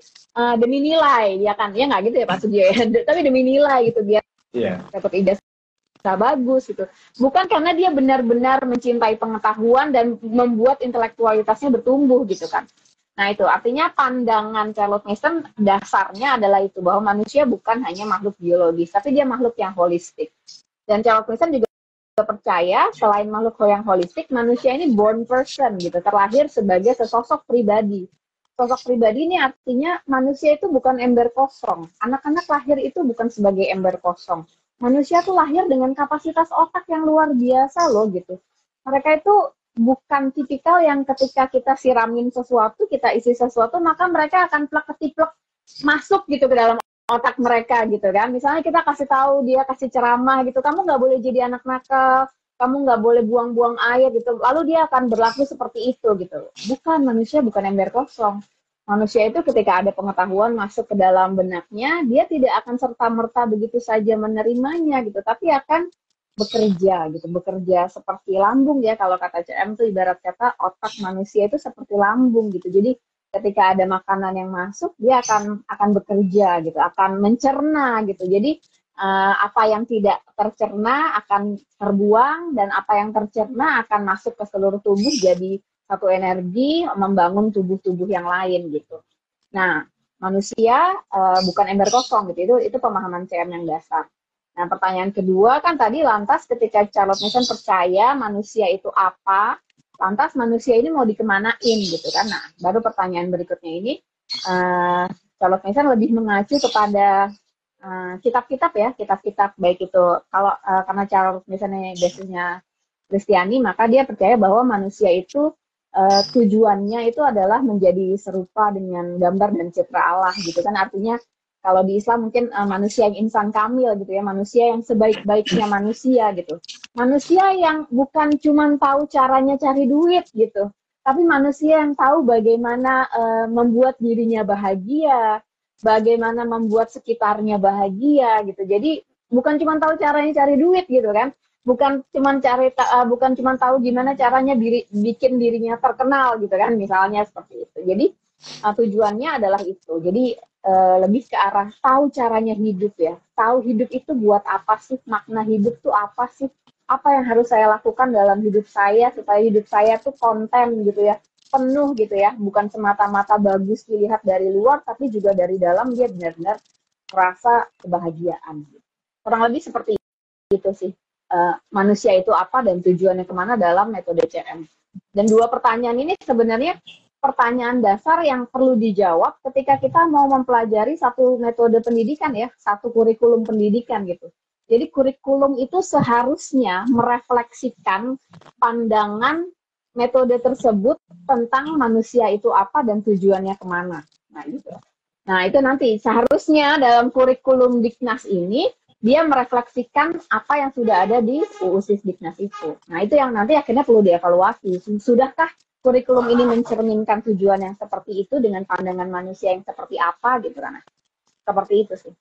demi nilai, ya kan? Ya nggak gitu ya Pak Sugio ya, tapi demi nilai gitu, biar dapat ijazah bagus gitu. Bukan karena dia benar-benar mencintai pengetahuan dan membuat intelektualitasnya bertumbuh gitu kan. Nah itu artinya pandangan Charlotte Mason dasarnya adalah itu, bahwa manusia bukan hanya makhluk biologis, tapi dia makhluk yang holistik. Dan Charlotte Mason juga percaya selain makhluk yang holistik, manusia ini born person gitu, terlahir sebagai sesosok pribadi. Sosok pribadi ini artinya manusia itu bukan ember kosong. Anak-anak lahir itu bukan sebagai ember kosong. Manusia tuh lahir dengan kapasitas otak yang luar biasa loh gitu. Mereka itu bukan tipikal yang ketika kita siramin sesuatu, kita isi sesuatu, maka mereka akan plek-ketiplek masuk gitu ke dalam otak mereka gitu kan. Misalnya kita kasih tahu, dia kasih ceramah gitu, kamu nggak boleh jadi anak nakal, kamu nggak boleh buang-buang air gitu, lalu dia akan berlaku seperti itu gitu. Bukan, manusia bukan ember kosong. Manusia itu ketika ada pengetahuan masuk ke dalam benaknya, dia tidak akan serta-merta begitu saja menerimanya gitu, tapi akan bekerja gitu, bekerja seperti lambung ya, kalau kata CM tuh ibarat kata otak manusia itu seperti lambung gitu. Jadi ketika ada makanan yang masuk, dia akan bekerja gitu, akan mencerna gitu. Jadi apa yang tidak tercerna akan terbuang, dan apa yang tercerna akan masuk ke seluruh tubuh jadi satu energi membangun tubuh-tubuh yang lain gitu. Nah, manusia bukan ember kosong gitu. Itu pemahaman CM yang dasar. Nah, pertanyaan kedua kan tadi, lantas ketika Charlotte Mason percaya manusia itu apa, lantas manusia ini mau dikemanain gitu kan. Nah, baru pertanyaan berikutnya ini, Charlotte Mason lebih mengacu kepada kitab-kitab ya, kitab-kitab baik itu kalau karena Charlotte Mason basisnya Kristiani, maka dia percaya bahwa manusia itu tujuannya itu adalah menjadi serupa dengan gambar dan citra Allah gitu kan. Artinya kalau di Islam mungkin manusia yang insan kamil gitu ya, manusia yang sebaik-baiknya manusia gitu. Manusia yang bukan cuma tahu caranya cari duit gitu, tapi manusia yang tahu bagaimana membuat dirinya bahagia, bagaimana membuat sekitarnya bahagia gitu. Jadi bukan cuma tahu caranya cari duit gitu kan, bukan cuma tahu gimana caranya bikin dirinya terkenal gitu kan, misalnya seperti itu. Jadi tujuannya adalah itu. Jadi lebih ke arah tahu caranya hidup ya, tahu hidup itu buat apa sih, makna hidup tuh apa sih, apa yang harus saya lakukan dalam hidup saya supaya hidup saya tuh konten gitu ya, penuh gitu ya, bukan semata-mata bagus dilihat dari luar, tapi juga dari dalam dia benar-benar merasa kebahagiaan. Kurang lebih seperti itu sih. Manusia itu apa dan tujuannya kemana dalam metode CM. Dan dua pertanyaan ini sebenarnya pertanyaan dasar yang perlu dijawab ketika kita mau mempelajari satu metode pendidikan ya, satu kurikulum pendidikan gitu. Jadi kurikulum itu seharusnya merefleksikan pandangan metode tersebut tentang manusia itu apa dan tujuannya kemana. Nah gitu. Nah itu nanti seharusnya dalam kurikulum Diknas ini dia merefleksikan apa yang sudah ada di UU Sisdiknas itu. Nah, itu yang nanti akhirnya perlu dievaluasi. Sudahkah kurikulum ini mencerminkan tujuan yang seperti itu dengan pandangan manusia yang seperti apa gitu kan? Seperti itu sih.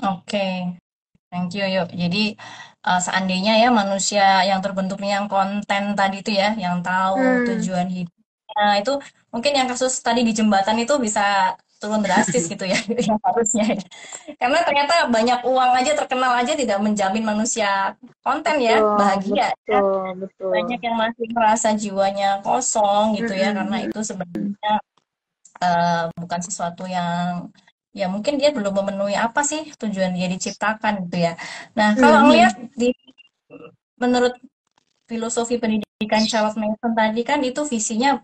Oke, thank you yuk. Jadi seandainya ya manusia yang terbentuknya yang konten tadi itu ya, yang tahu tujuan hidupnya itu, mungkin yang kasus tadi di jembatan itu bisa turun drastis gitu ya, yang harusnya ya. Karena ternyata banyak uang aja, terkenal aja tidak menjamin manusia konten ya, bahagia ya. Betul. Banyak yang masih merasa jiwanya kosong gitu ya, karena itu sebenarnya bukan sesuatu yang ya mungkin dia belum memenuhi apa sih tujuan dia diciptakan gitu ya. Nah, kalau ngelihat menurut filosofi pendidikan Charles Manson tadi kan itu visinya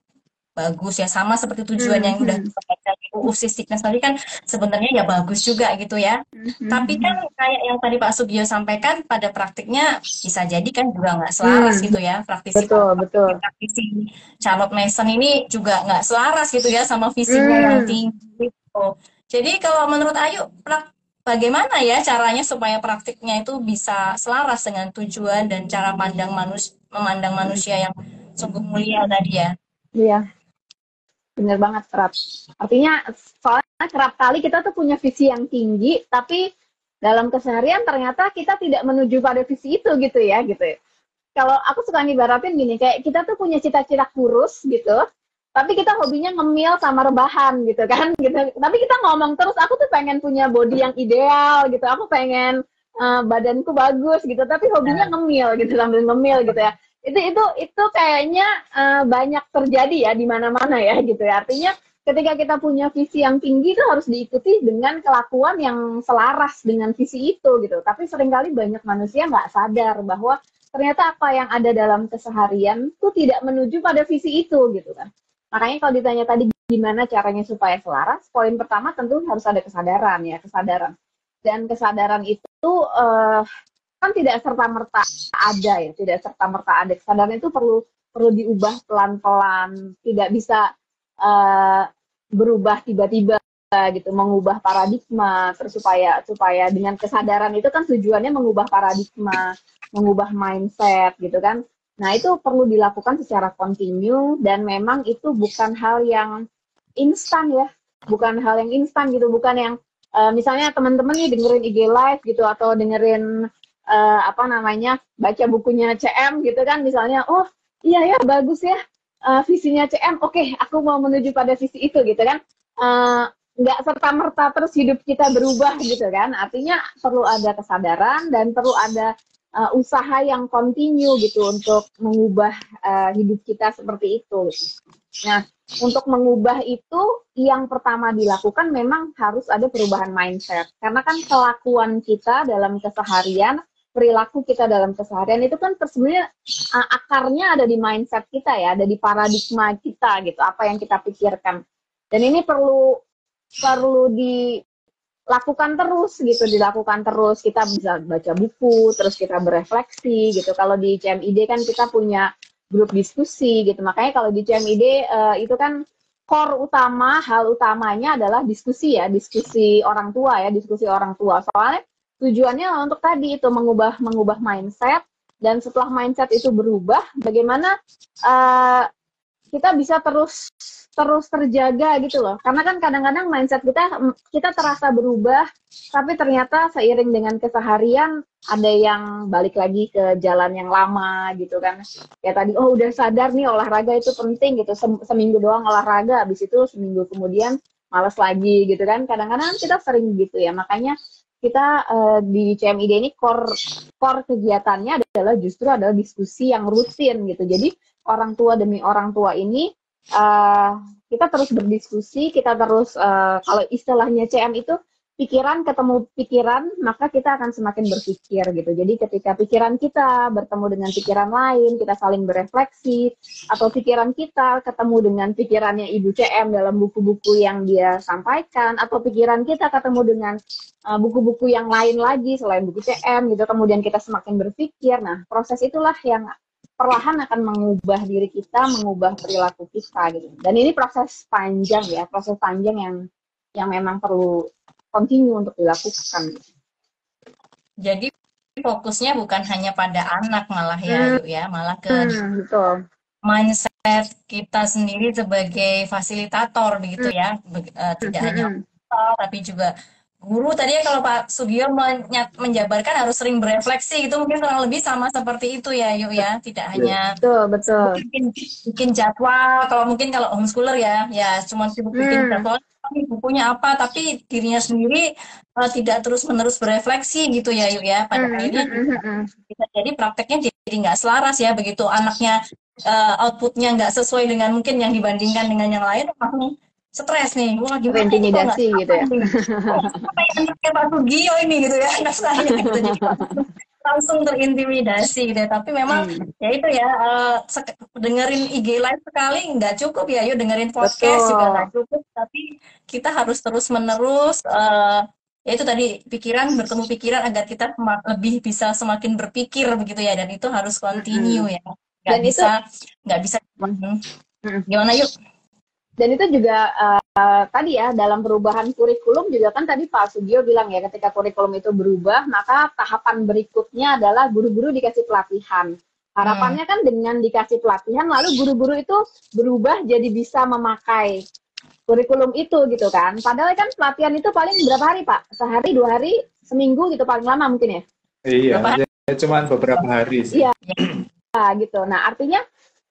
bagus ya, sama seperti tujuan yang udah disampaikan UU Sisdiknas tadi kan sebenarnya ya bagus juga gitu ya. Tapi kan kayak yang tadi Pak Sugio sampaikan, pada praktiknya bisa jadi kan juga nggak selaras gitu ya, Betul, betul. praktisi Charlotte Mason ini juga nggak selaras gitu ya sama visinya yang tinggi gitu. Jadi kalau menurut Ayu, bagaimana ya caranya supaya praktiknya itu bisa selaras dengan tujuan dan cara memandang manusia yang sungguh mulia tadi ya? Iya, bener banget, Rap. Artinya, soalnya kerap kali kita tuh punya visi yang tinggi, tapi dalam keseharian ternyata kita tidak menuju pada visi itu gitu ya, gitu ya. Kalau aku suka ngibaratin gini, kayak kita tuh punya cita-cita kurus gitu, tapi kita hobinya ngemil sama rebahan gitu kan, gitu. Tapi kita ngomong terus, aku tuh pengen punya body yang ideal gitu, aku pengen badanku bagus gitu, tapi hobinya ngemil gitu, sambil ngemil gitu ya. Itu kayaknya banyak terjadi ya di mana-mana ya gitu ya. Artinya ketika kita punya visi yang tinggi itu harus diikuti dengan kelakuan yang selaras dengan visi itu gitu. Tapi seringkali banyak manusia nggak sadar bahwa ternyata apa yang ada dalam keseharian itu tidak menuju pada visi itu gitu kan. Makanya kalau ditanya tadi gimana caranya supaya selaras, poin pertama tentu harus ada kesadaran ya, kesadaran. Dan kesadaran itu kan tidak serta-merta ada ya, tidak serta-merta ada. Kesadaran itu perlu diubah pelan-pelan, tidak bisa berubah tiba-tiba gitu, mengubah paradigma, terus supaya dengan kesadaran itu kan tujuannya mengubah paradigma, mengubah mindset gitu kan. Nah, itu perlu dilakukan secara kontinu dan memang itu bukan hal yang instan ya. Bukan hal yang instan gitu, bukan yang misalnya teman-teman nih dengerin IG live gitu atau dengerin baca bukunya CM gitu kan, misalnya, oh iya ya bagus ya visinya CM, oke, aku mau menuju pada visi itu gitu kan. Nggak serta-merta terus hidup kita berubah gitu kan. Artinya perlu ada kesadaran dan perlu ada usaha yang kontinu gitu untuk mengubah hidup kita seperti itu. Nah, untuk mengubah itu yang pertama dilakukan memang harus ada perubahan mindset. Karena kan kelakuan kita dalam keseharian, perilaku kita dalam keseharian itu kan sebenarnya akarnya ada di mindset kita ya, ada di paradigma kita gitu, apa yang kita pikirkan. Dan ini perlu dilakukan terus gitu, dilakukan terus. Kita bisa baca buku, terus kita berefleksi gitu. Kalau di CMID kan kita punya grup diskusi gitu. Makanya kalau di CMID itu kan core utama, hal utamanya adalah diskusi ya, diskusi orang tua ya, diskusi orang tua. Soalnya tujuannya untuk tadi itu mengubah mindset, dan setelah mindset itu berubah, bagaimana kita bisa terus terjaga gitu loh. Karena kan kadang-kadang mindset kita terasa berubah, tapi ternyata seiring dengan keseharian ada yang balik lagi ke jalan yang lama gitu kan. Kayak tadi, oh udah sadar nih olahraga itu penting gitu, seminggu doang olahraga, habis itu seminggu kemudian malas lagi gitu kan. Kadang-kadang kita sering gitu ya, makanya kita di CMID ini core kegiatannya adalah diskusi yang rutin gitu. Jadi orang tua demi orang tua ini kita terus berdiskusi, kita terus kalau istilahnya CM itu pikiran ketemu pikiran, maka kita akan semakin berpikir gitu. Jadi ketika pikiran kita bertemu dengan pikiran lain, kita saling berefleksi, atau pikiran kita ketemu dengan pikirannya Ibu CM dalam buku-buku yang dia sampaikan, atau pikiran kita ketemu dengan buku-buku yang lain lagi selain buku CM gitu, kemudian kita semakin berpikir. Nah, proses itulah yang perlahan akan mengubah diri kita, mengubah perilaku kita gitu. Dan ini proses panjang ya, proses panjang yang memang perlu continue untuk dilakukan. Jadi fokusnya bukan hanya pada anak malah ya, Yuk ya, malah ke betul. Mindset kita sendiri sebagai fasilitator begitu ya, tidak hanya tapi juga guru. Tadi ya kalau Pak Sugio menjabarkan harus sering berefleksi, itu mungkin kurang lebih sama seperti itu ya, Yuk ya, tidak hanya betul. bikin jadwal. Kalau homeschooler ya cuma sibuk bikin jadwal, bukunya apa, tapi dirinya sendiri tidak terus-menerus berefleksi gitu ya, Yuk ya. Pada akhirnya bisa jadi prakteknya jadi nggak selaras ya, begitu anaknya outputnya nggak sesuai dengan mungkin yang dibandingkan dengan yang lain, langsung stres nih, wah gimana intimidasi gitu ya. Kayak Pak Sugio ini gitu ya, anak saya gitu. Jadi langsung terintimidasi gitu ya. Tapi memang Hmm, ya itu ya, dengerin IG live sekali nggak cukup ya, yuk dengerin podcast juga nggak betul. cukup, tapi kita harus terus menerus, ya itu tadi, pikiran bertemu pikiran agar kita lebih bisa semakin berpikir begitu ya, dan itu harus Mm-mm. continue ya, nggak Dan itu bisa nggak bisa. mm, Gimana yuk. dan itu juga tadi ya dalam perubahan kurikulum juga kan tadi Pak Sugio bilang ya ketika kurikulum itu berubah maka tahapan berikutnya adalah guru-guru dikasih pelatihan. Hmm. Harapannya kan dengan dikasih pelatihan lalu guru-guru itu berubah jadi bisa memakai kurikulum itu gitu kan. Padahal kan pelatihan itu paling berapa hari Pak? Sehari, 2 hari, seminggu gitu paling lama mungkin ya. Iya, Berapa hari? ya, cuman beberapa hari sih. Iya gitu. Nah artinya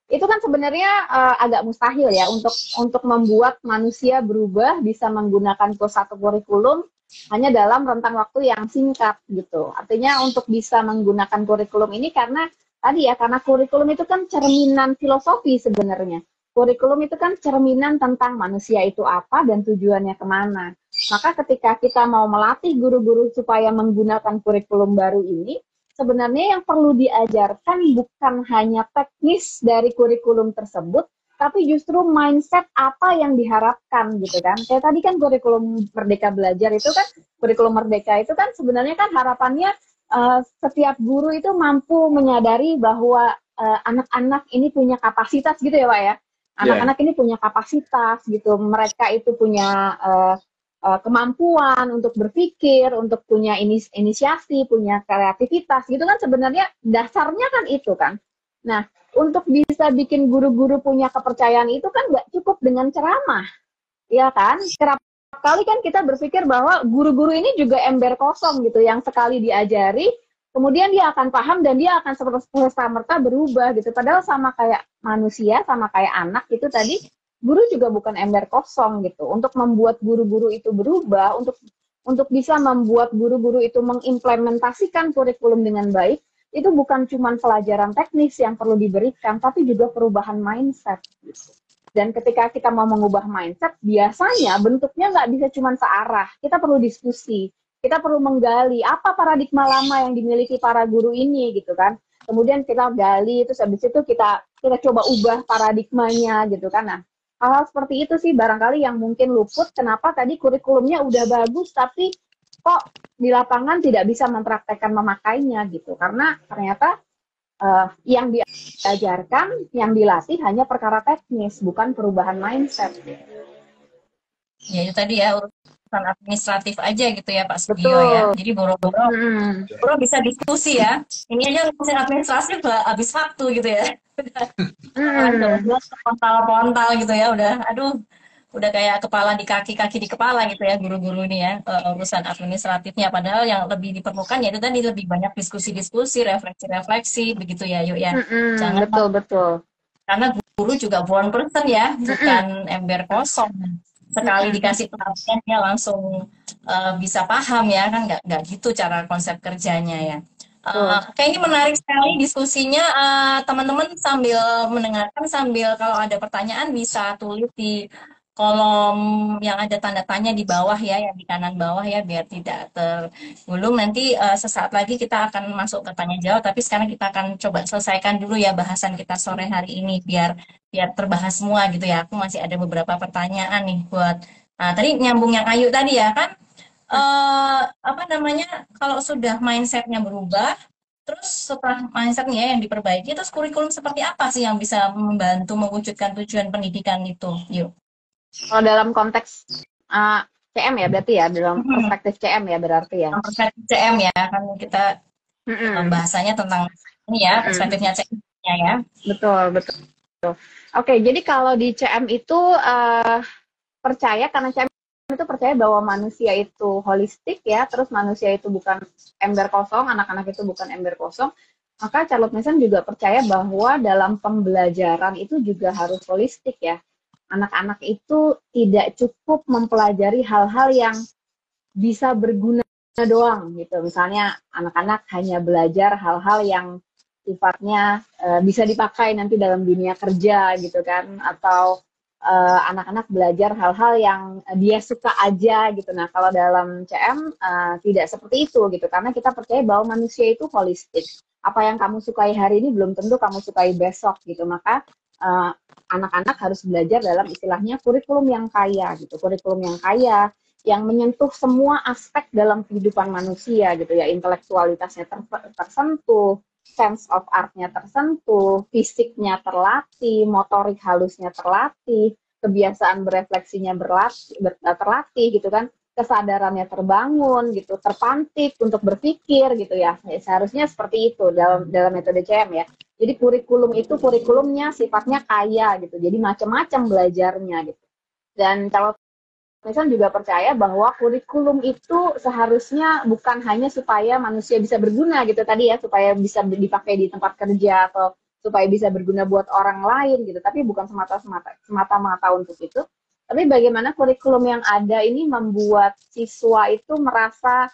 itu kan sebenarnya agak mustahil ya untuk membuat manusia berubah bisa menggunakan satu kurikulum hanya dalam rentang waktu yang singkat gitu. Artinya untuk bisa menggunakan kurikulum ini karena tadi ya karena kurikulum itu kan cerminan filosofi sebenarnya. Kurikulum itu kan cerminan tentang manusia itu apa dan tujuannya kemana. Maka ketika kita mau melatih guru-guru supaya menggunakan kurikulum baru ini, sebenarnya yang perlu diajarkan bukan hanya teknis dari kurikulum tersebut, tapi justru mindset apa yang diharapkan gitu kan. Kayak tadi kan kurikulum Merdeka Belajar itu kan, kurikulum Merdeka itu kan sebenarnya kan harapannya setiap guru itu mampu menyadari bahwa anak-anak ini punya kapasitas gitu ya Pak ya. Ya, Anak-anak ini punya kapasitas gitu, mereka itu punya kemampuan untuk berpikir, untuk punya inisiasi, punya kreativitas gitu kan sebenarnya dasarnya kan itu kan. Nah, untuk bisa bikin guru-guru punya kepercayaan itu kan nggak cukup dengan ceramah, ya kan? Kerap kali kan kita berpikir bahwa guru-guru ini juga ember kosong gitu, yang sekali diajari, kemudian dia akan paham dan dia akan serta-merta berubah gitu. Padahal sama kayak manusia, sama kayak anak itu tadi, guru juga bukan ember kosong gitu. Untuk membuat guru-guru itu berubah, untuk bisa membuat guru-guru itu mengimplementasikan kurikulum dengan baik, itu bukan cuma pelajaran teknis yang perlu diberikan, tapi juga perubahan mindset. Dan ketika kita mau mengubah mindset, biasanya bentuknya nggak bisa cuma searah. Kita perlu diskusi, kita perlu menggali apa paradigma lama yang dimiliki para guru ini gitu kan. Kemudian kita gali, terus habis itu kita coba ubah paradigmanya gitu kan. Nah, hal-hal seperti itu sih barangkali yang mungkin luput. Kenapa tadi kurikulumnya udah bagus, tapi kok di lapangan tidak bisa mempraktekkan memakainya gitu. Karena ternyata yang diajarkan, yang dilatih hanya perkara teknis, bukan perubahan mindset. Ya itu tadi ya, urusan administratif aja gitu ya Pak Sugio ya. Betul. Jadi boro-boro Hmm. boro bisa diskusi ya. Ini aja ngurusin administrasi habis waktu gitu ya. Udah Hmm. coba pontal-pontal gitu ya, udah kayak kepala di kaki, kaki di kepala gitu ya guru-guru ini ya, urusan administratifnya. Padahal yang lebih diperlukan yaitu tadi lebih banyak diskusi-diskusi, refleksi-refleksi begitu ya, yuk ya. Hmm. Jangan, Betul, betul. karena guru juga born person ya, Hmm. bukan ember kosong. Sekali Hmm. dikasih pelatihan dia langsung bisa paham ya, kan nggak gitu cara konsep kerjanya ya. Betul. Kayaknya menarik sekali diskusinya. Teman-teman sambil mendengarkan, sambil kalau ada pertanyaan bisa tulis di kolom yang ada tanda tanya di bawah ya, yang di kanan bawah ya, biar tidak tergulung. Nanti sesaat lagi kita akan masuk ke tanya jawab, tapi sekarang kita akan coba selesaikan dulu ya bahasan kita sore hari ini, biar biar terbahas semua gitu ya. Aku masih ada beberapa pertanyaan nih buat tadi nyambung yang Ayu tadi ya kan, apa namanya, kalau sudah mindsetnya berubah, terus setelah mindsetnya yang diperbaiki, terus kurikulum seperti apa sih yang bisa membantu mewujudkan tujuan pendidikan itu? Yuk. Kalau dalam konteks CM ya berarti ya, dalam perspektif CM ya berarti ya. Perspektif CM ya, kan kita Hmm. bahasanya tentang ini ya, Hmm. perspektifnya CM-nya ya. Betul, betul. Oke, jadi kalau di CM itu percaya karena CM itu percaya bahwa manusia itu holistik ya, terus manusia itu bukan ember kosong, anak-anak itu bukan ember kosong. Maka Charlotte Mason juga percaya bahwa dalam pembelajaran itu juga harus holistik ya. Anak-anak itu tidak cukup mempelajari hal-hal yang bisa berguna doang gitu. Misalnya anak-anak hanya belajar hal-hal yang sifatnya bisa dipakai nanti dalam dunia kerja gitu kan, atau anak-anak belajar hal-hal yang dia suka aja gitu. Nah, kalau dalam CM tidak seperti itu gitu, karena kita percaya bahwa manusia itu holistik. Apa yang kamu sukai hari ini belum tentu kamu sukai besok gitu. Maka anak-anak harus belajar dalam istilahnya kurikulum yang kaya gitu, kurikulum yang kaya yang menyentuh semua aspek dalam kehidupan manusia gitu ya, intelektualitasnya tersentuh, sense of art-nya tersentuh, fisiknya terlatih, motorik halusnya terlatih, kebiasaan berefleksinya terlatih gitu kan, kesadarannya terbangun gitu, terpantik untuk berpikir gitu ya. Seharusnya seperti itu dalam metode CM ya. Jadi kurikulum itu kurikulumnya sifatnya kaya gitu. Jadi macam-macam belajarnya gitu. Dan kalau Misalnya juga percaya bahwa kurikulum itu seharusnya bukan hanya supaya manusia bisa berguna gitu tadi ya, supaya bisa dipakai di tempat kerja atau supaya bisa berguna buat orang lain gitu, tapi bukan semata-mata untuk itu. Tapi bagaimana kurikulum yang ada ini membuat siswa itu merasa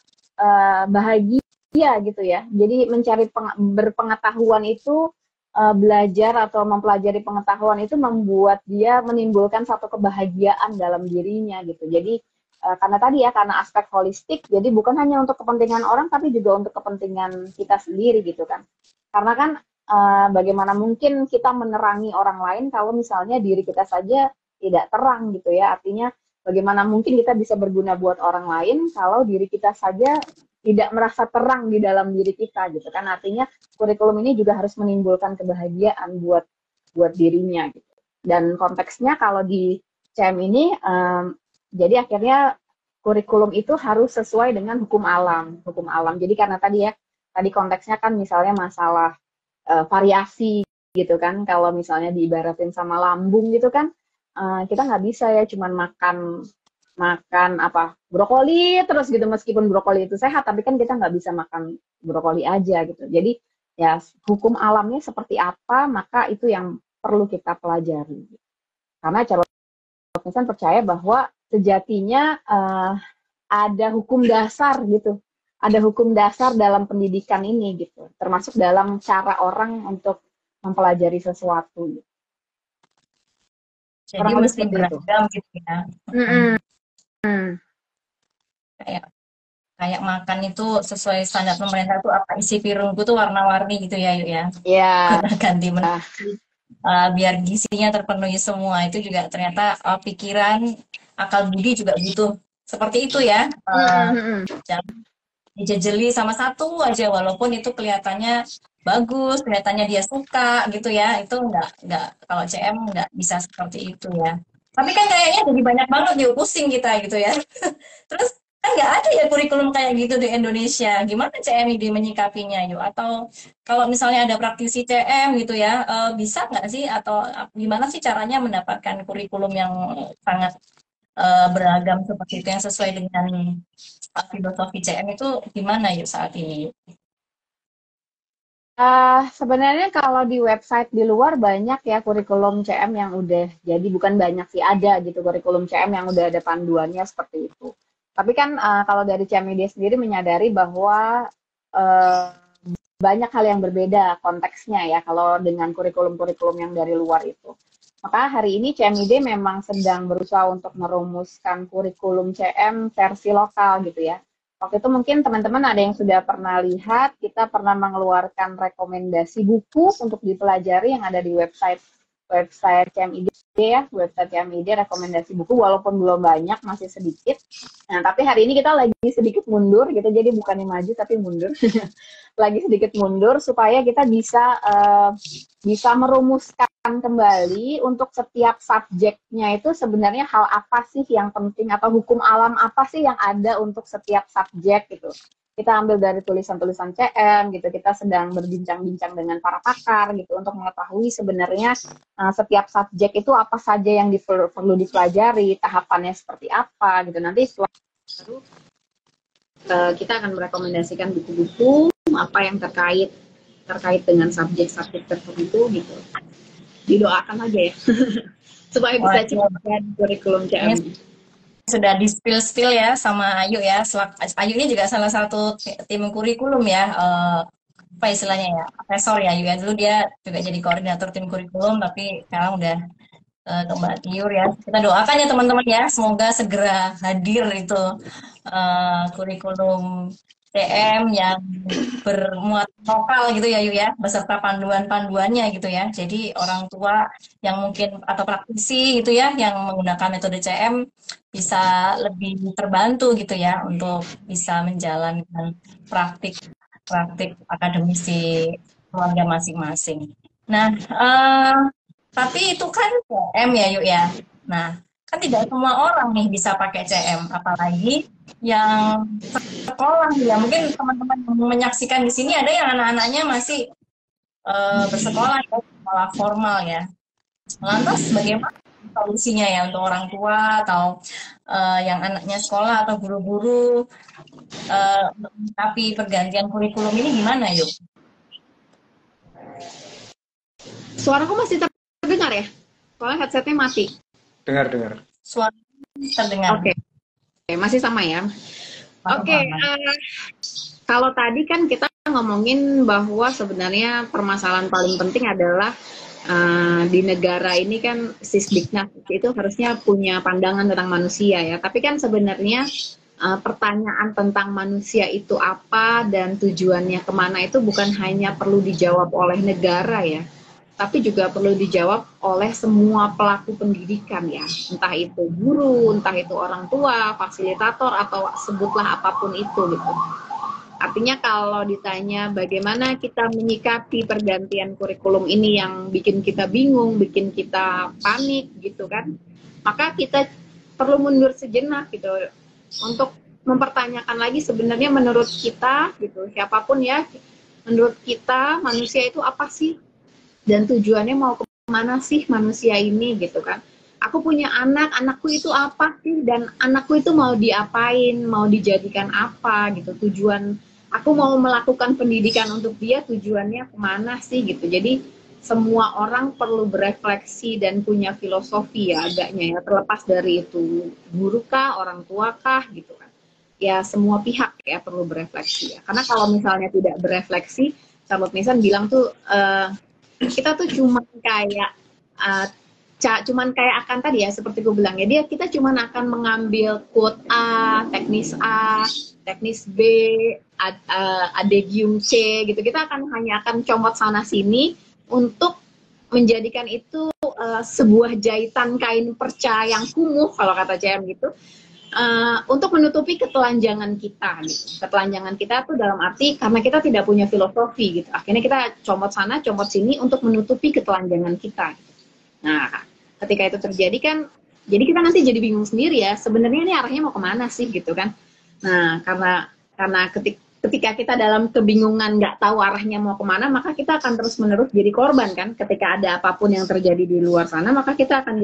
bahagia gitu ya. Jadi mencari berpengetahuan itu belajar atau mempelajari pengetahuan itu membuat dia menimbulkan satu kebahagiaan dalam dirinya gitu. Jadi karena tadi ya, karena aspek holistik, jadi bukan hanya untuk kepentingan orang, tapi juga untuk kepentingan kita sendiri gitu kan. Karena kan bagaimana mungkin kita menerangi orang lain kalau misalnya diri kita saja tidak terang gitu ya. Artinya bagaimana mungkin kita bisa berguna buat orang lain kalau diri kita saja tidak merasa terang di dalam diri kita gitu kan. Artinya kurikulum ini juga harus menimbulkan kebahagiaan buat dirinya gitu. Dan konteksnya kalau di CM ini jadi akhirnya kurikulum itu harus sesuai dengan hukum alam, hukum alam. Jadi karena tadi konteksnya kan misalnya masalah variasi gitu kan. Kalau misalnya diibaratin sama lambung gitu kan, kita nggak bisa ya cuman makan apa brokoli terus gitu, meskipun brokoli itu sehat tapi kan kita nggak bisa makan brokoli aja gitu. Jadi ya hukum alamnya seperti apa, maka itu yang perlu kita pelajari. Karena Charles Manson percaya bahwa sejatinya ada hukum dasar gitu, ada hukum dasar dalam pendidikan ini gitu, termasuk dalam cara orang untuk mempelajari sesuatu gitu. Jadi mesti beragam gitu ya. Kayak kayak makan itu sesuai standar pemerintah tuh apa isi piringku tuh warna-warni gitu ya, Yuk ya. Iya. Ganti menu biar gizinya terpenuhi semua. Itu juga ternyata pikiran, akal budi juga butuh seperti itu ya. Jangan dijejeli sama satu aja walaupun itu kelihatannya bagus, kelihatannya dia suka gitu ya. Itu enggak kalau CM enggak bisa seperti itu ya. Tapi kan kayaknya jadi banyak banget yuk, pusing kita gitu ya. Terus kan nggak ada ya kurikulum kayak gitu di Indonesia. Gimana CMID menyikapinya yuk? Atau kalau misalnya ada praktisi CM gitu ya, bisa nggak sih atau gimana sih caranya mendapatkan kurikulum yang sangat beragam seperti itu yang sesuai dengan filosofi CM itu gimana yuk saat ini? Sebenarnya kalau di website di luar banyak ya kurikulum CM yang udah jadi, bukan banyak sih, ada gitu kurikulum CM yang udah ada panduannya seperti itu. Tapi kan kalau dari CMID sendiri menyadari bahwa uh, banyak hal yang berbeda konteksnya ya kalau dengan kurikulum-kurikulum yang dari luar itu. Maka hari ini CMID memang sedang berusaha untuk merumuskan kurikulum CM versi lokal gitu ya. Waktu itu mungkin teman-teman ada yang sudah pernah lihat, kita pernah mengeluarkan rekomendasi buku untuk dipelajari yang ada di website CMID ya, website CMID rekomendasi buku, walaupun belum banyak, masih sedikit. Nah, tapi hari ini kita lagi sedikit mundur gitu, jadi bukannya maju tapi mundur. Lagi sedikit mundur supaya kita bisa merumuskan kembali untuk setiap subjeknya itu sebenarnya hal apa sih yang penting atau hukum alam apa sih yang ada untuk setiap subjek gitu. Kita ambil dari tulisan-tulisan CM gitu, kita sedang berbincang-bincang dengan para pakar gitu untuk mengetahui sebenarnya setiap subjek itu apa saja yang perlu dipelajari, tahapannya seperti apa gitu. Nanti setelah itu kita akan merekomendasikan buku-buku apa yang terkait dengan subjek-subjek tertentu gitu. Didoakan aja ya supaya bisa cepat kurikulum CM. Sudah di spill ya sama Ayu ya. Ayu ini juga salah satu tim kurikulum ya. Apa istilahnya ya? Profesor ya Ayu ya. Dulu dia juga jadi koordinator tim kurikulum tapi sekarang udah ke Mbak Tiur ya. Kita doakan ya teman-teman ya, semoga segera hadir itu kurikulum TM yang bermuatan lokal gitu ya Yu ya, beserta panduan-panduannya gitu ya. Jadi orang tua yang mungkin atau praktisi gitu ya yang menggunakan metode CM bisa lebih terbantu gitu ya untuk bisa menjalankan praktik praktik akademis di keluarga masing-masing. Nah, tapi itu kan CM ya Yuk ya. Nah, kan tidak semua orang nih bisa pakai CM, apalagi yang sekolah ya. Mungkin teman-teman yang menyaksikan di sini ada yang anak-anaknya masih bersekolah ya, sekolah formal ya. Lantas bagaimana solusinya ya untuk orang tua atau yang anaknya sekolah atau guru-guru tapi pergantian kurikulum ini gimana yuk? Suaraku masih terdengar ya? Soalnya headsetnya mati. Dengar. Suara terdengar. Oke, masih sama ya. Oke, kalau tadi kan kita ngomongin bahwa sebenarnya permasalahan paling penting adalah di negara ini kan Sisdiknas itu harusnya punya pandangan tentang manusia ya. Tapi kan sebenarnya pertanyaan tentang manusia itu apa dan tujuannya kemana itu bukan hanya perlu dijawab oleh negara ya, tapi juga perlu dijawab oleh semua pelaku pendidikan ya, entah itu guru, entah itu orang tua, fasilitator, atau sebutlah apapun itu gitu. Artinya kalau ditanya bagaimana kita menyikapi pergantian kurikulum ini yang bikin kita bingung, bikin kita panik gitu kan, maka kita perlu mundur sejenak gitu untuk mempertanyakan lagi sebenarnya menurut kita gitu, siapapun ya, menurut kita manusia itu apa sih? Dan tujuannya mau kemana sih manusia ini gitu kan. Aku punya anak, anakku itu apa sih, dan anakku itu mau diapain, mau dijadikan apa gitu, tujuan aku mau melakukan pendidikan untuk dia, tujuannya kemana sih gitu. Jadi semua orang perlu berefleksi dan punya filosofi ya agaknya ya, terlepas dari itu guru kah, orang tua kah gitu kan. Ya semua pihak ya perlu berefleksi ya, karena kalau misalnya tidak berefleksi, Charlotte Mason bilang tuh kita tuh cuman kayak akan tadi ya seperti gue bilang ya, kita cuman akan mengambil quote A, teknis B, adegium C gitu. Kita hanya akan comot sana sini untuk menjadikan itu sebuah jahitan kain perca yang kumuh kalau kata CM gitu. Untuk menutupi ketelanjangan kita gitu. Ketelanjangan kita tuh dalam arti karena kita tidak punya filosofi gitu. Akhirnya kita comot sana, comot sini untuk menutupi ketelanjangan kita. Gitu. Nah, ketika itu terjadi kan, jadi kita nanti jadi bingung sendiri ya. Sebenarnya ini arahnya mau kemana sih gitu kan? Nah, karena ketika kita dalam kebingungan nggak tahu arahnya mau kemana, maka kita akan terus-menerus jadi korban kan. Ketika ada apapun yang terjadi di luar sana, maka kita akan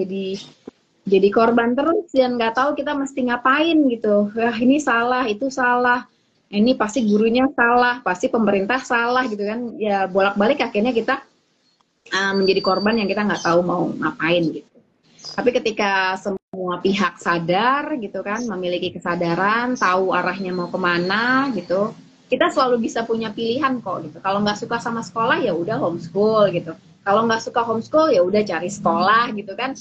jadi korban terus dan nggak tahu kita mesti ngapain gitu. Wah, ini salah, itu salah. Ini pasti gurunya salah, pasti pemerintah salah gitu kan. Ya bolak-balik akhirnya kita menjadi korban yang kita nggak tahu mau ngapain gitu. Tapi ketika semua pihak sadar gitu kan, memiliki kesadaran, tahu arahnya mau kemana gitu, kita selalu bisa punya pilihan kok gitu. Kalau nggak suka sama sekolah ya udah homeschool gitu. Kalau nggak suka homeschool ya udah cari sekolah gitu kan.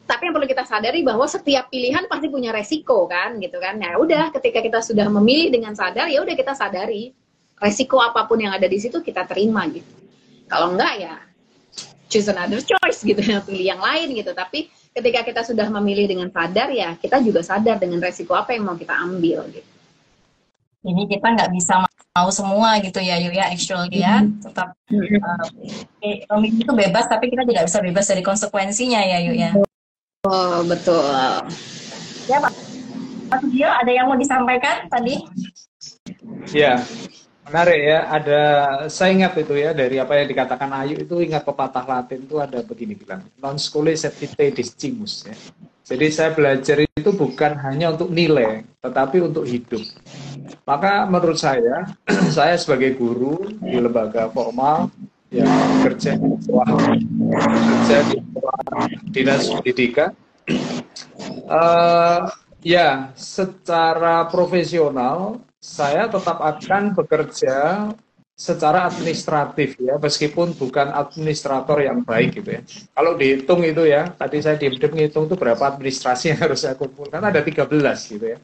Tapi yang perlu kita sadari bahwa setiap pilihan pasti punya resiko kan gitu kan. Nah udah ketika kita sudah memilih dengan sadar ya udah kita sadari resiko apapun yang ada di situ kita terima gitu. Kalau enggak ya choose another choice gitu ya, pilih yang lain gitu. Tapi ketika kita sudah memilih dengan sadar ya kita juga sadar dengan resiko apa yang mau kita ambil gitu. Jadi kita nggak bisa mau semua gitu ya Yu ya, actually ya, tetap memilih itu bebas, tapi kita tidak bisa bebas dari konsekuensinya ya Yu ya. Oh betul. Ya Pak Sugio, ada yang mau disampaikan tadi? Ya, menarik ya. Saya ingat itu ya dari apa yang dikatakan Ayu itu, ingat pepatah Latin itu ada begini bilang, non scholae sed vitae discimus ya. Jadi saya belajar itu bukan hanya untuk nilai, tetapi untuk hidup. Maka menurut saya, saya sebagai guru di lembaga formal yang bekerja di dinas pendidikan, ya secara profesional saya tetap akan bekerja secara administratif ya, meskipun bukan administrator yang baik gitu ya. Kalau dihitung itu ya, tadi saya diam-diam ngitung itu berapa administrasi yang harus saya kumpulkan, ada 13 gitu ya.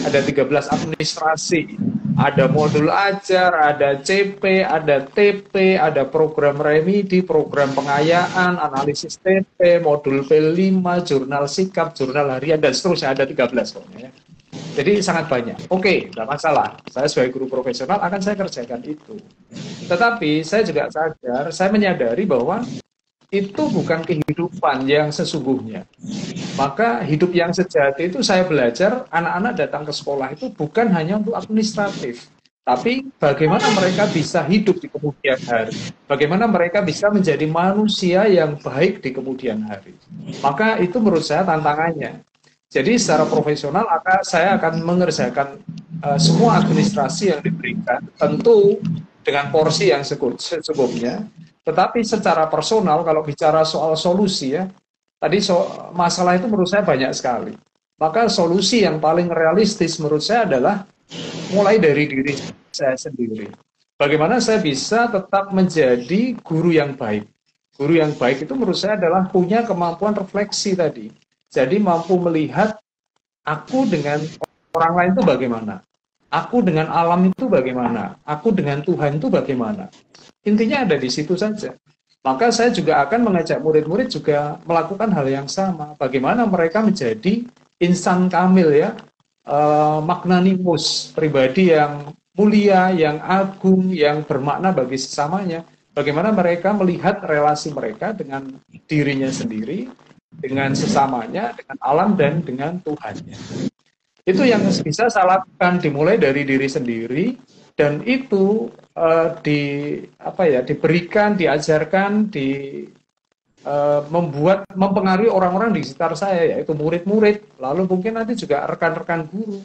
Ada 13 administrasi, ada modul ajar, ada CP, ada TP, ada program remedi, program pengayaan, analisis TP, modul P5, jurnal sikap, jurnal harian, dan seterusnya, ada 13 pokoknya ya. Jadi sangat banyak. Oke, tidak masalah. Saya sebagai guru profesional akan saya kerjakan itu. Tetapi saya juga sadar, saya menyadari bahwa itu bukan kehidupan yang sesungguhnya. Maka hidup yang sejati itu saya belajar, anak-anak datang ke sekolah itu bukan hanya untuk administratif, tapi bagaimana mereka bisa hidup di kemudian hari. Bagaimana mereka bisa menjadi manusia yang baik di kemudian hari. Maka itu menurut saya tantangannya. Jadi secara profesional saya akan mengerjakan semua administrasi yang diberikan, tentu dengan porsi yang secukupnya. Tetapi secara personal, kalau bicara soal solusi ya, tadi masalah itu menurut saya banyak sekali. Maka solusi yang paling realistis menurut saya adalah mulai dari diri saya sendiri. Bagaimana saya bisa tetap menjadi guru yang baik. Guru yang baik itu menurut saya adalah punya kemampuan refleksi tadi. Jadi mampu melihat aku dengan orang lain itu bagaimana. Aku dengan alam itu bagaimana. Aku dengan Tuhan itu bagaimana. Intinya ada di situ saja. Maka saya juga akan mengajak murid-murid juga melakukan hal yang sama. Bagaimana mereka menjadi insan kamil ya, magnanimus, pribadi yang mulia, yang agung, yang bermakna bagi sesamanya. Bagaimana mereka melihat relasi mereka dengan dirinya sendiri, dengan sesamanya, dengan alam, dan dengan Tuhannya. Itu yang bisa saya lakukan, dimulai dari diri sendiri, dan itu diberikan, diajarkan, mempengaruhi orang-orang di sekitar saya, yaitu murid-murid, lalu mungkin nanti juga rekan-rekan guru.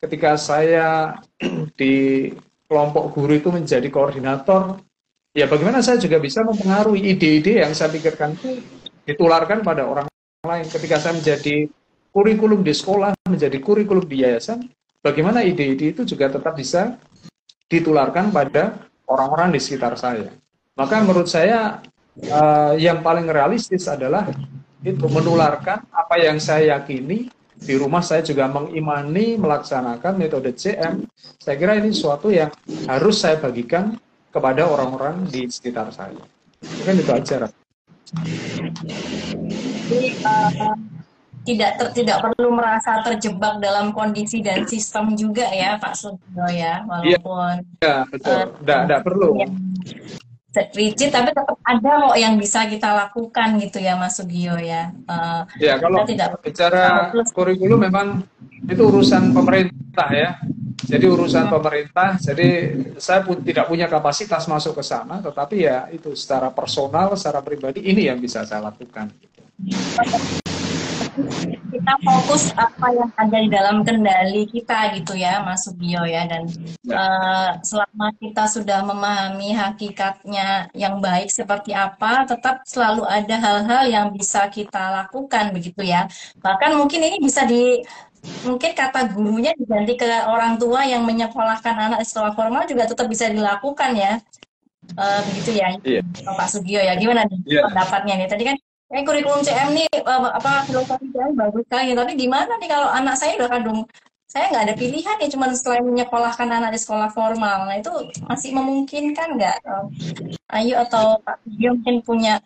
Ketika saya di kelompok guru itu menjadi koordinator, ya bagaimana saya juga bisa mempengaruhi ide-ide yang saya pikirkan itu ditularkan pada orang lain. Ketika saya menjadi kurikulum di sekolah, menjadi kurikulum di yayasan, bagaimana ide-ide itu juga tetap bisa ditularkan pada orang-orang di sekitar saya. Maka menurut saya yang paling realistis adalah itu menularkan apa yang saya yakini. Di rumah saya juga mengimani, melaksanakan metode CM. Saya kira ini sesuatu yang harus saya bagikan kepada orang-orang di sekitar saya. Mungkin itu aja. Jadi tidak perlu merasa terjebak dalam kondisi dan sistem juga ya Pak Sugio ya, walaupun ya betul, tidak perlu rigid, tapi tetap ada kok yang bisa kita lakukan gitu ya Mas Sugio ya. Ya kalau tidak bicara kurikulum memang itu urusan pemerintah ya. Jadi urusan pemerintah, jadi saya tidak punya kapasitas masuk ke sana, tetapi ya itu secara personal, secara pribadi ini yang bisa saya lakukan. Kita fokus apa yang ada di dalam kendali kita gitu ya Mas Sugio ya, dan selama kita sudah memahami hakikatnya yang baik seperti apa, tetap selalu ada hal-hal yang bisa kita lakukan begitu ya. Bahkan mungkin ini bisa mungkin kata gurunya diganti ke orang tua yang menyekolahkan anak di sekolah formal juga tetap bisa dilakukan ya, begitu ya Pak Sugio ya. Gimana pendapatnya nih? Tadi kan kurikulum CM nih filosofi CM bagus sekali, tapi gimana nih kalau anak saya udah kadung saya nggak ada pilihan ya, cuma selain menyekolahkan anak di sekolah formal. Nah itu masih memungkinkan nggak? Ayu atau Pak Sugio mungkin punya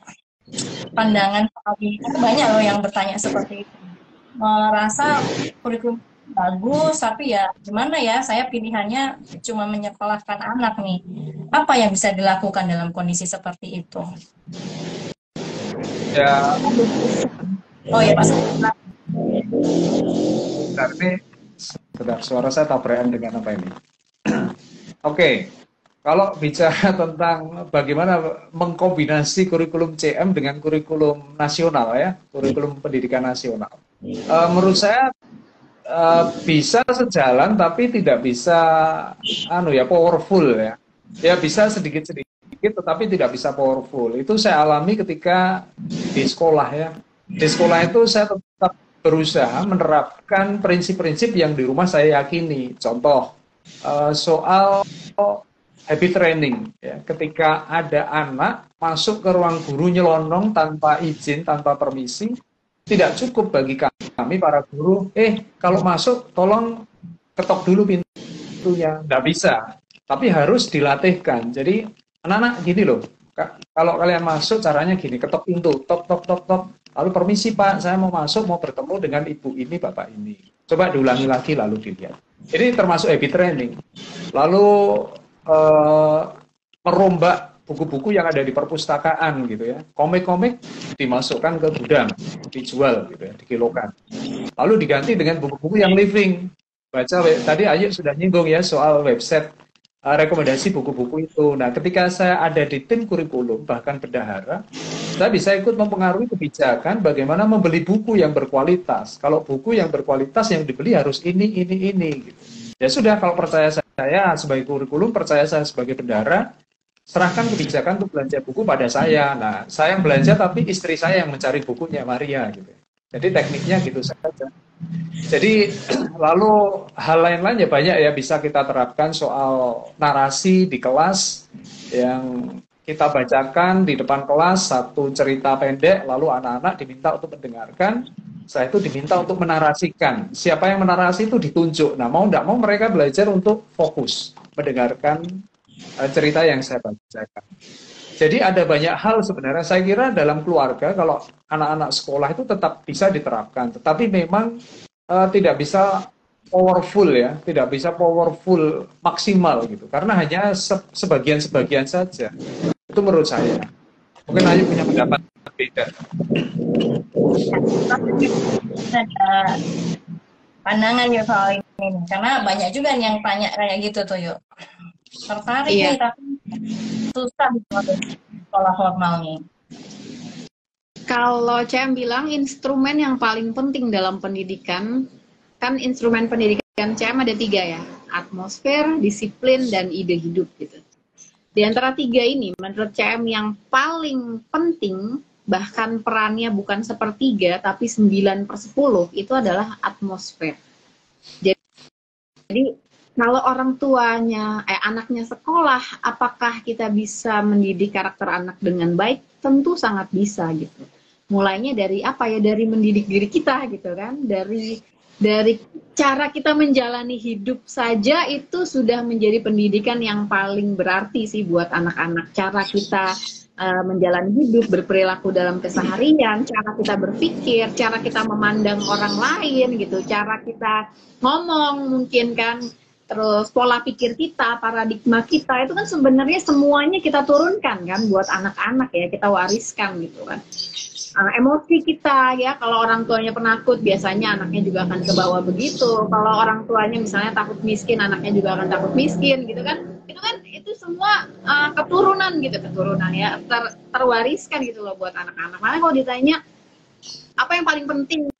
pandangan soal ini. Banyak loh yang bertanya seperti itu, merasa kurikulum bagus tapi ya gimana ya, saya pilihannya cuma menyekolahkan anak nih. Apa yang bisa dilakukan dalam kondisi seperti itu? Ya. Oh ya Pak. Bentar, suara saya tabrakan dengan apa ini? Oke, kalau bicara tentang bagaimana mengkombinasi kurikulum CM dengan kurikulum nasional ya, kurikulum pendidikan nasional, menurut saya bisa sejalan tapi tidak bisa powerful ya. Ya bisa sedikit-sedikit tetapi tidak bisa powerful. Itu saya alami ketika di sekolah ya. Di sekolah itu saya tetap berusaha menerapkan prinsip-prinsip yang di rumah saya yakini. Contoh soal habit training ya. Ketika ada anak masuk ke ruang guru nyelonong tanpa izin, tanpa permisi, tidak cukup bagi kami para guru, kalau masuk tolong ketok dulu pintunya. Nggak bisa. Tapi harus dilatihkan. Jadi anak-anak gini loh, kalau kalian masuk caranya gini, ketok pintu, tok tok tok tok. Lalu permisi Pak, saya mau masuk, mau bertemu dengan ibu ini, bapak ini. Coba diulangi lagi lalu dilihat. Jadi termasuk habit training. Lalu merombak buku-buku yang ada di perpustakaan gitu ya. Komik-komik dimasukkan ke gudang, dijual gitu ya, dikilokan. Lalu diganti dengan buku-buku yang living. Baca tadi Ayu sudah nyinggung ya soal website rekomendasi buku-buku itu. Nah, ketika saya ada di tim kurikulum, bahkan bendahara, saya bisa ikut mempengaruhi kebijakan bagaimana membeli buku yang berkualitas. Kalau buku yang berkualitas yang dibeli harus ini. Gitu. Ya sudah, kalau percaya saya sebagai kurikulum, percaya saya sebagai bendahara, serahkan kebijakan untuk belanja buku pada saya. Nah, saya yang belanja tapi istri saya yang mencari bukunya, Maria. Gitu. Jadi tekniknya gitu saja. Jadi lalu hal lain-lain ya banyak ya bisa kita terapkan soal narasi di kelas yang kita bacakan di depan kelas satu cerita pendek lalu anak-anak diminta untuk mendengarkan, saya itu diminta untuk menarasikan. Siapa yang menarasi itu ditunjuk. Nah mau tidak mau mereka belajar untuk fokus mendengarkan cerita yang saya bacakan. Jadi ada banyak hal sebenarnya saya kira dalam keluarga kalau anak-anak sekolah itu tetap bisa diterapkan, tetapi memang tidak bisa powerful ya, tidak bisa powerful maksimal gitu, karena hanya sebagian-sebagian saja. Itu menurut saya. Mungkin Ayu punya pendapat berbeda. Ada pandangan yuk soal ini, karena banyak juga yang tanya kayak gitu tuh yuk. Tertarik nih tapi susah di sekolah formal nih. Kalau CM bilang instrumen yang paling penting dalam pendidikan, kan instrumen pendidikan CM ada 3 ya, atmosfer, disiplin, dan ide hidup gitu. Di antara 3 ini, menurut CM yang paling penting, bahkan perannya bukan 1/3, tapi 9/10, itu adalah atmosfer. Jadi kalau orang tuanya, anaknya sekolah, apakah kita bisa mendidik karakter anak dengan baik? Tentu sangat bisa gitu. Mulainya dari apa ya? Dari mendidik diri kita gitu kan. Dari cara kita menjalani hidup saja itu sudah menjadi pendidikan yang paling berarti sih buat anak-anak. Cara kita menjalani hidup, berperilaku dalam keseharian, cara kita berpikir, cara kita memandang orang lain gitu, cara kita ngomong mungkin kan. Terus pola pikir kita, paradigma kita, itu kan sebenarnya semuanya kita turunkan kan buat anak-anak ya, kita wariskan gitu kan. Emosi kita ya, kalau orang tuanya penakut biasanya anaknya juga akan ke bawah begitu. Kalau orang tuanya misalnya takut miskin, anaknya juga akan takut miskin gitu kan. Itu semua keturunan ya, terwariskan gitu loh buat anak-anak. Makanya kalau ditanya apa yang paling penting,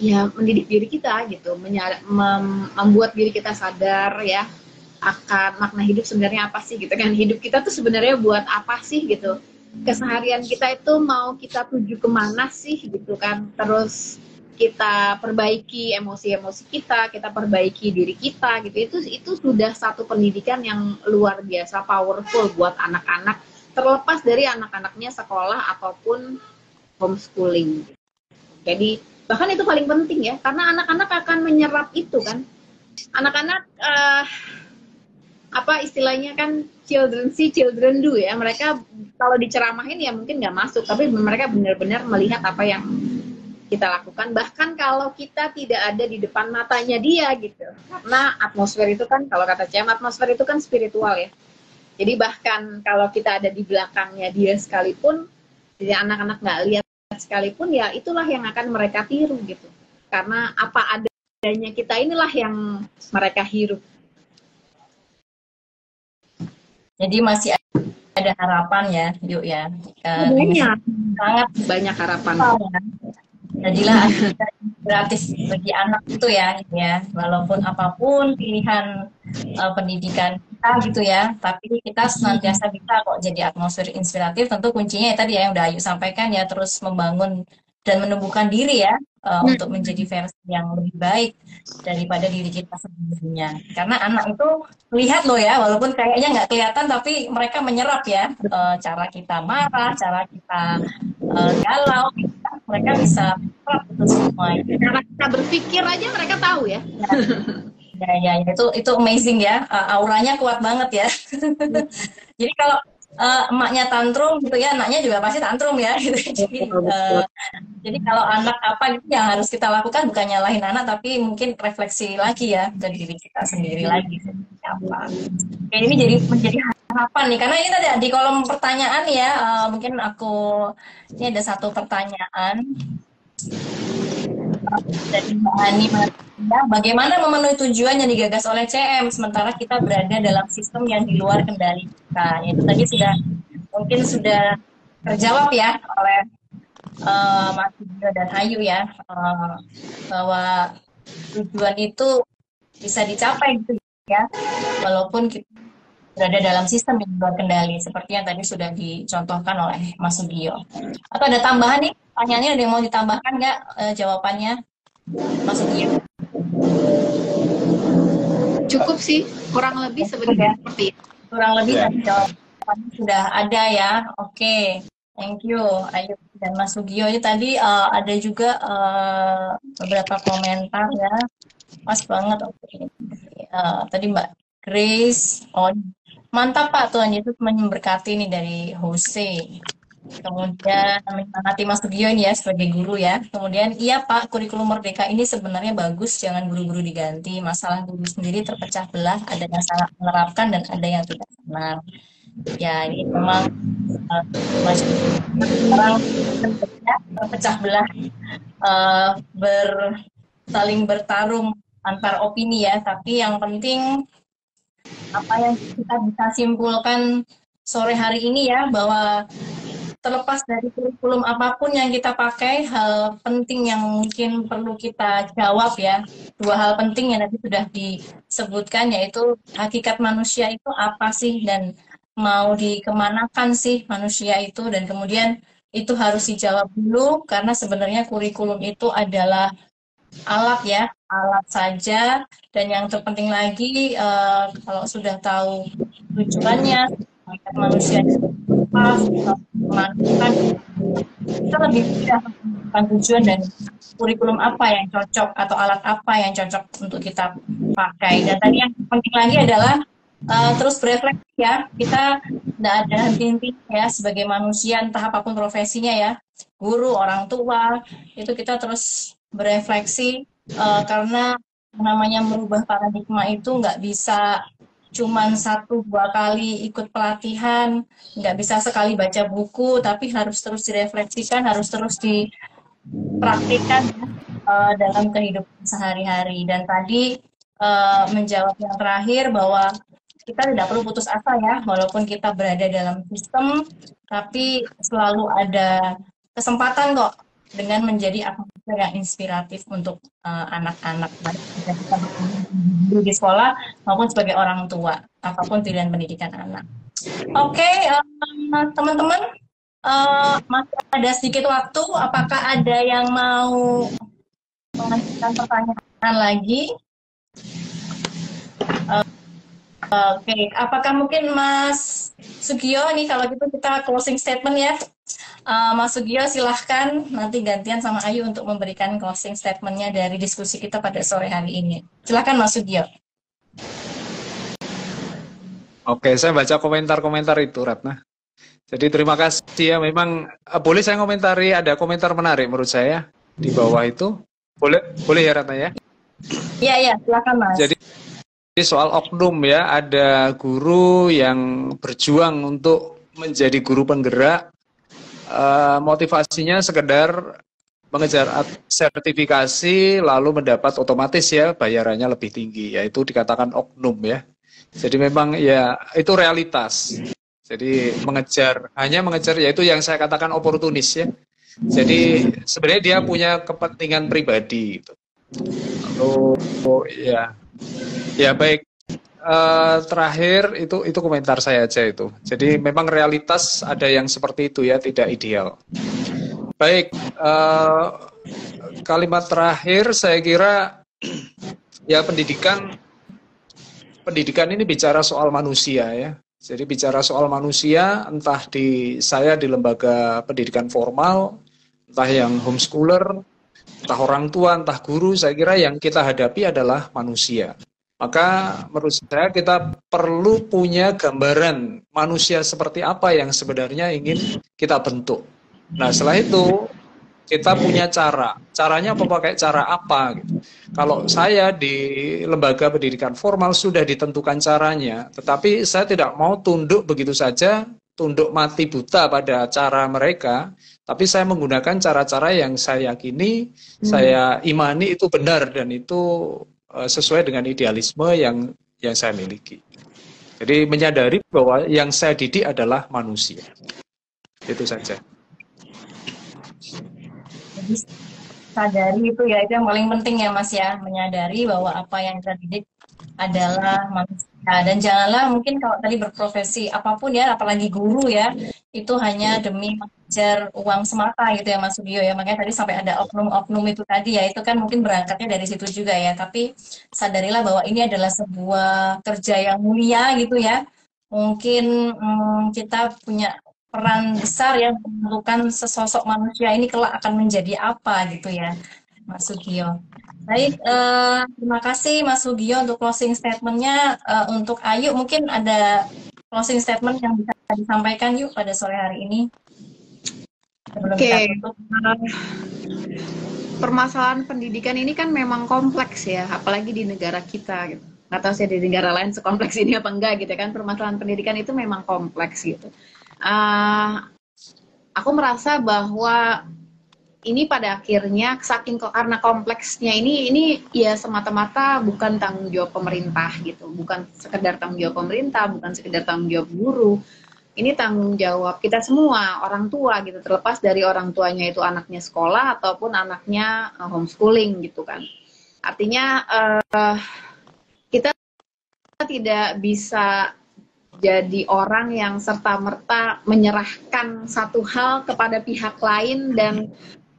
ya mendidik diri kita gitu, membuat diri kita sadar ya akan makna hidup sebenarnya apa sih gitu kan. Hidup kita tuh sebenarnya buat apa sih gitu. Keseharian kita itu mau kita tuju kemana sih gitu kan. Terus kita perbaiki emosi-emosi kita perbaiki diri kita gitu. Itu sudah satu pendidikan yang luar biasa powerful buat anak-anak, terlepas dari anak-anaknya sekolah ataupun homeschooling. Jadi bahkan itu paling penting ya, karena anak-anak akan menyerap itu kan. Anak-anak apa istilahnya kan, children see, children do ya. Mereka kalau diceramahin ya mungkin nggak masuk, tapi mereka benar-benar melihat apa yang kita lakukan, bahkan kalau kita tidak ada di depan matanya dia gitu. Karena atmosfer itu kan, kalau kata CM, atmosfer itu kan spiritual ya. Jadi bahkan kalau kita ada di belakangnya dia sekalipun, jadi anak-anak nggak lihat sekalipun, ya itulah yang akan mereka tiru gitu. Karena apa adanya kita inilah yang mereka hirup. Jadi masih ada harapan ya, yuk ya. Sangat banyak harapan. Jadilah gratis bagi anak itu ya, walaupun apapun pilihan pendidikan kita gitu ya, tapi kita senantiasa bisa kok jadi atmosfer inspiratif. Tentu kuncinya ya tadi ya yang udah Ayu sampaikan ya, terus membangun dan menumbuhkan diri ya, untuk menjadi versi yang lebih baik daripada diri kita sebelumnya. Karena anak itu lihat loh ya, walaupun kayaknya nggak kelihatan, tapi mereka menyerap ya, cara kita marah, cara kita galau, gitu kan. Mereka bisa menyerap itu semua. Cara kita berpikir aja mereka tahu ya. Ya, itu amazing ya, auranya kuat banget ya. Jadi kalau emaknya tantrum gitu ya, anaknya juga pasti tantrum ya. Gitu. Jadi kalau anak apa gitu yang harus kita lakukan bukan nyalahin anak, tapi mungkin refleksi lagi ya ke diri kita sendiri lagi seperti apa. Oke, ini menjadi harapan nih, karena ini tadi di kolom pertanyaan ya, mungkin ini ada satu pertanyaan dari Mbak Ani, bagaimana memenuhi tujuan yang digagas oleh CM sementara kita berada dalam sistem yang di luar kendali kita? Itu tadi mungkin sudah terjawab ya oleh Mas Gio dan Ayu ya, bahwa tujuan itu bisa dicapai gitu ya, walaupun kita berada dalam sistem yang di luar kendali, seperti yang tadi sudah dicontohkan oleh Mas Sugio. Atau ada tambahan nih, pertanyaannya ada yang mau ditambahkan nggak jawabannya, Mas Sugio? Cukup sih, kurang lebih sebenarnya seperti itu. Kurang lebih tadi jawabannya sudah ada ya. Oke, thank you Ayu dan Mas Sugio. Ini tadi ada juga beberapa komentar ya, pas banget. Tadi Mbak Grace, mantap Pak, Tuhan Yesus memberkati nih dari Jose. Kemudian menyemangati Mas Sugio ini ya sebagai guru ya. Kemudian iya Pak, kurikulum Merdeka ini sebenarnya bagus, jangan buru-buru diganti. Masalah guru sendiri terpecah belah, ada yang sangat menerapkan dan ada yang tidak senang. Ya ini memang orang terpecah belah, saling bertarung antar opini ya. Tapi yang penting apa yang kita bisa simpulkan sore hari ini ya, bahwa terlepas dari kurikulum apapun yang kita pakai, hal penting yang mungkin perlu kita jawab ya, dua hal penting yang tadi sudah disebutkan, yaitu hakikat manusia itu apa sih dan mau dikemanakan sih manusia itu, dan kemudian itu harus dijawab dulu, karena sebenarnya kurikulum itu adalah alat ya, alat saja, dan yang terpenting lagi kalau sudah tahu tujuannya, hakikat manusia kita lebih mudah menentukan tujuan dan kurikulum apa yang cocok atau alat apa yang cocok untuk kita pakai. Dan tadi yang penting lagi adalah terus berefleksi ya, kita tidak ada henti-henti ya sebagai manusia, entah apapun profesinya ya, guru, orang tua, itu kita terus berefleksi, karena namanya merubah paradigma itu nggak bisa cuman 1-2 kali ikut pelatihan, nggak bisa sekali baca buku, tapi harus terus direfleksikan, harus terus dipraktikkan dalam kehidupan sehari-hari. Dan tadi menjawab yang terakhir bahwa kita tidak perlu putus asa ya, walaupun kita berada dalam sistem, tapi selalu ada kesempatan kok dengan menjadi atmosfer yang inspiratif untuk anak-anak, baik kita di sekolah maupun sebagai orang tua, apapun pilihan pendidikan anak. Oke, teman-teman, masih ada sedikit waktu. Apakah ada yang mau mengajukan pertanyaan lagi? Oke, apakah mungkin Mas Sugio nih, kalau gitu kita closing statement ya. Mas Sugio silahkan, nanti gantian sama Ayu untuk memberikan closing statementnya dari diskusi kita pada sore hari ini. Silahkan Mas Sugio. Oke, saya baca komentar-komentar itu, Ratna. Jadi terima kasih ya, memang boleh saya komentari, ada komentar menarik menurut saya di bawah itu. Boleh ya Ratna ya? Iya, silakan Mas. Jadi soal oknum ya, ada guru yang berjuang untuk menjadi guru penggerak, motivasinya sekedar mengejar sertifikasi lalu mendapat otomatis ya bayarannya lebih tinggi, yaitu dikatakan oknum ya. Jadi memang ya itu realitas. Jadi hanya mengejar yaitu yang saya katakan oportunis ya. Jadi sebenarnya dia punya kepentingan pribadi gitu. Lalu ya baik, terakhir itu komentar saya aja itu. Jadi memang realitas ada yang seperti itu ya, tidak ideal. Baik, kalimat terakhir saya kira ya pendidikan ini bicara soal manusia ya. Jadi bicara soal manusia, entah saya di lembaga pendidikan formal, entah yang homeschooler, entah orang tua, entah guru, saya kira yang kita hadapi adalah manusia. Maka menurut saya kita perlu punya gambaran manusia seperti apa yang sebenarnya ingin kita bentuk. Nah, setelah itu kita punya caranya pakai cara apa gitu. Kalau saya di lembaga pendidikan formal sudah ditentukan caranya, tetapi saya tidak mau tunduk begitu saja, tunduk mati buta pada cara mereka, tapi saya menggunakan cara-cara yang saya yakini, saya imani itu benar dan itu sesuai dengan idealisme yang saya miliki. Jadi menyadari bahwa yang saya didik adalah manusia. Itu saja. Jadi sadari itu ya, itu yang paling penting ya Mas ya, menyadari bahwa apa yang kita didik adalah manusia. Dan janganlah mungkin kalau tadi berprofesi apapun ya, apalagi guru ya, itu hanya demi mengejar uang semata gitu ya Mas Sugio ya. Makanya tadi sampai ada oknum-oknum itu tadi ya, itu kan mungkin berangkatnya dari situ juga ya. Tapi sadarilah bahwa ini adalah sebuah kerja yang mulia gitu ya. Mungkin kita punya peran besar ya menentukan sesosok manusia ini kelak akan menjadi apa gitu ya, Mas Sugio. Baik, terima kasih Mas Sugio untuk closing statement-nya. Untuk Ayu mungkin ada closing statement yang bisa disampaikan yuk pada sore hari ini. Oke. Permasalahan pendidikan ini kan memang kompleks ya, apalagi di negara kita gitu. Nggak tahu sih di negara lain sekompleks ini apa enggak gitu kan. Permasalahan pendidikan itu memang kompleks gitu. Aku merasa bahwa ini pada akhirnya karena kompleksnya ini ya semata-mata bukan tanggung jawab pemerintah gitu, bukan sekedar tanggung jawab pemerintah, bukan sekedar tanggung jawab guru. Ini tanggung jawab kita semua, orang tua gitu, terlepas dari orang tuanya itu anaknya sekolah ataupun anaknya homeschooling gitu kan. Artinya kita tidak bisa jadi orang yang serta-merta menyerahkan satu hal kepada pihak lain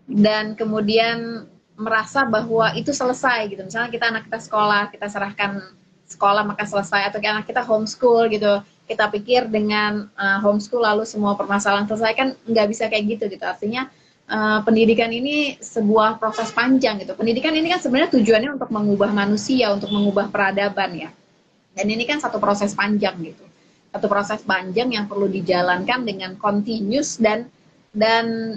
dan kemudian merasa bahwa itu selesai gitu. Misalnya anak kita sekolah, kita serahkan sekolah maka selesai, atau anak kita homeschool gitu, kita pikir dengan homeschool lalu semua permasalahan selesai, kan nggak bisa kayak gitu gitu. Artinya pendidikan ini sebuah proses panjang gitu. Pendidikan ini kan sebenarnya tujuannya untuk mengubah manusia, untuk mengubah peradaban ya. Dan ini kan satu proses panjang gitu. Satu proses panjang yang perlu dijalankan dengan continuous dan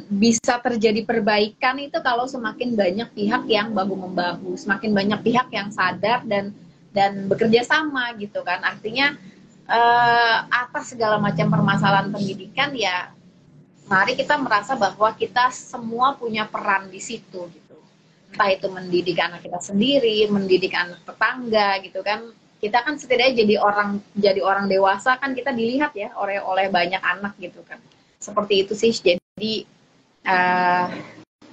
bisa terjadi perbaikan itu kalau semakin banyak pihak yang bahu-membahu, semakin banyak pihak yang sadar dan bekerja sama gitu kan. Artinya atas segala macam permasalahan pendidikan ya, mari kita merasa bahwa kita semua punya peran di situ gitu. Entah itu mendidik anak kita sendiri, mendidik anak tetangga gitu kan. Kita kan setidaknya jadi orang dewasa kan, kita dilihat ya oleh banyak anak gitu kan. Seperti itu sih. Jadi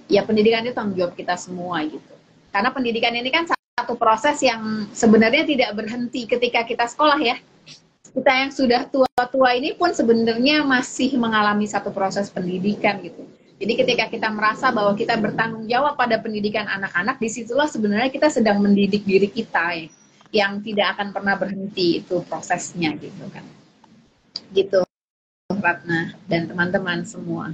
ya pendidikan itu tanggung jawab kita semua gitu. Karena pendidikan ini kan satu proses yang sebenarnya tidak berhenti ketika kita sekolah ya. Kita yang sudah tua-tua ini pun sebenarnya masih mengalami satu proses pendidikan gitu. Jadi ketika kita merasa bahwa kita bertanggung jawab pada pendidikan anak-anak, disitulah sebenarnya kita sedang mendidik diri kita ya, yang tidak akan pernah berhenti itu prosesnya gitu kan. Gitu Ratna dan teman-teman semua.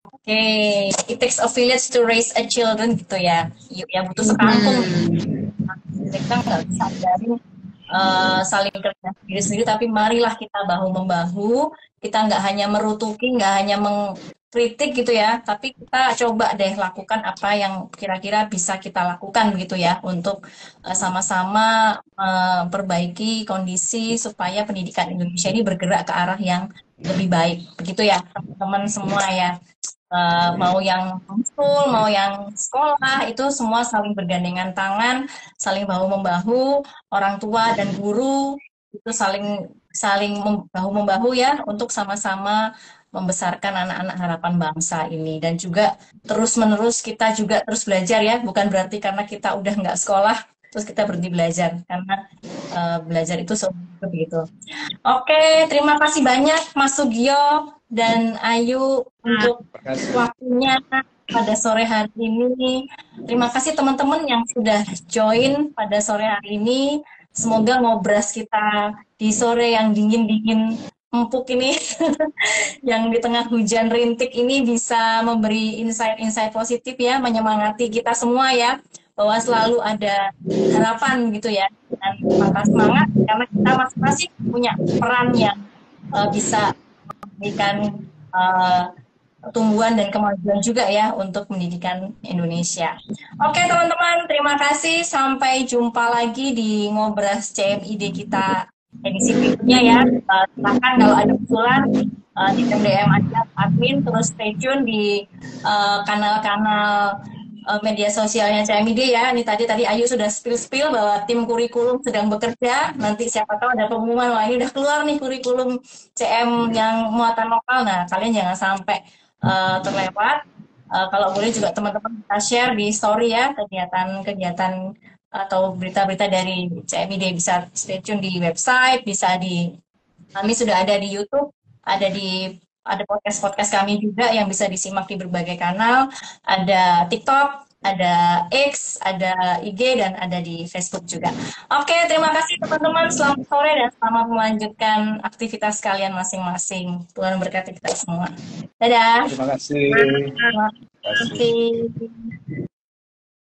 Oke, it takes a village to raise a children gitu ya. Ya butuh sekampung. Kita nggak bisa dari saling kerja sendiri, tapi marilah kita bahu-membahu. Kita nggak hanya merutuki, nggak hanya mengkritik gitu ya, tapi kita coba deh lakukan apa yang kira-kira bisa kita lakukan begitu ya, untuk sama-sama memperbaiki kondisi supaya pendidikan Indonesia ini bergerak ke arah yang lebih baik begitu ya teman-teman semua ya. Mau yang homeschool, mau yang sekolah, itu semua saling bergandengan tangan, saling bahu-membahu, orang tua dan guru itu saling bahu-membahu ya, untuk sama-sama membesarkan anak-anak harapan bangsa ini. Dan juga terus-menerus kita juga terus belajar ya, bukan berarti karena kita udah nggak sekolah terus kita berhenti belajar, karena belajar itu begitu. Oke, terima kasih banyak Mas Sugio dan Ayu untuk Terima kasih. waktunya pada sore hari ini. Terima kasih teman-teman yang sudah join pada sore hari ini. Semoga ngobras kita di sore yang dingin-dingin empuk ini, yang di tengah hujan rintik ini bisa memberi insight-insight positif ya, menyemangati kita semua ya, bahwa selalu ada harapan gitu ya, dan patah semangat karena kita masing-masing punya peran yang bisa memberikan pertumbuhan dan kemajuan juga ya untuk pendidikan Indonesia. Oke teman-teman, terima kasih. Sampai jumpa lagi di Ngobras CMID kita edisi berikutnya ya. Silahkan kalau ada usulan di DM aja admin, terus stay tune di kanal-kanal media sosialnya CMID ya. Ini tadi Ayu sudah spill bahwa tim kurikulum sedang bekerja. Nanti siapa tahu ada pengumuman, wah ini udah keluar nih kurikulum CM yang muatan lokal. Nah, kalian jangan sampai terlewat. Kalau boleh juga teman-teman kita share di story ya kegiatan-kegiatan atau berita-berita dari CMID, bisa stay tune di website, bisa kami sudah ada di YouTube, ada podcast-podcast kami juga yang bisa disimak di berbagai kanal, ada TikTok, ada X, ada IG, dan ada di Facebook juga. Oke, terima kasih teman-teman. Selamat sore dan selamat melanjutkan aktivitas kalian masing-masing. Tuhan berkati kita semua. Dadah. Terima kasih. Terima Terima kasih. kasih.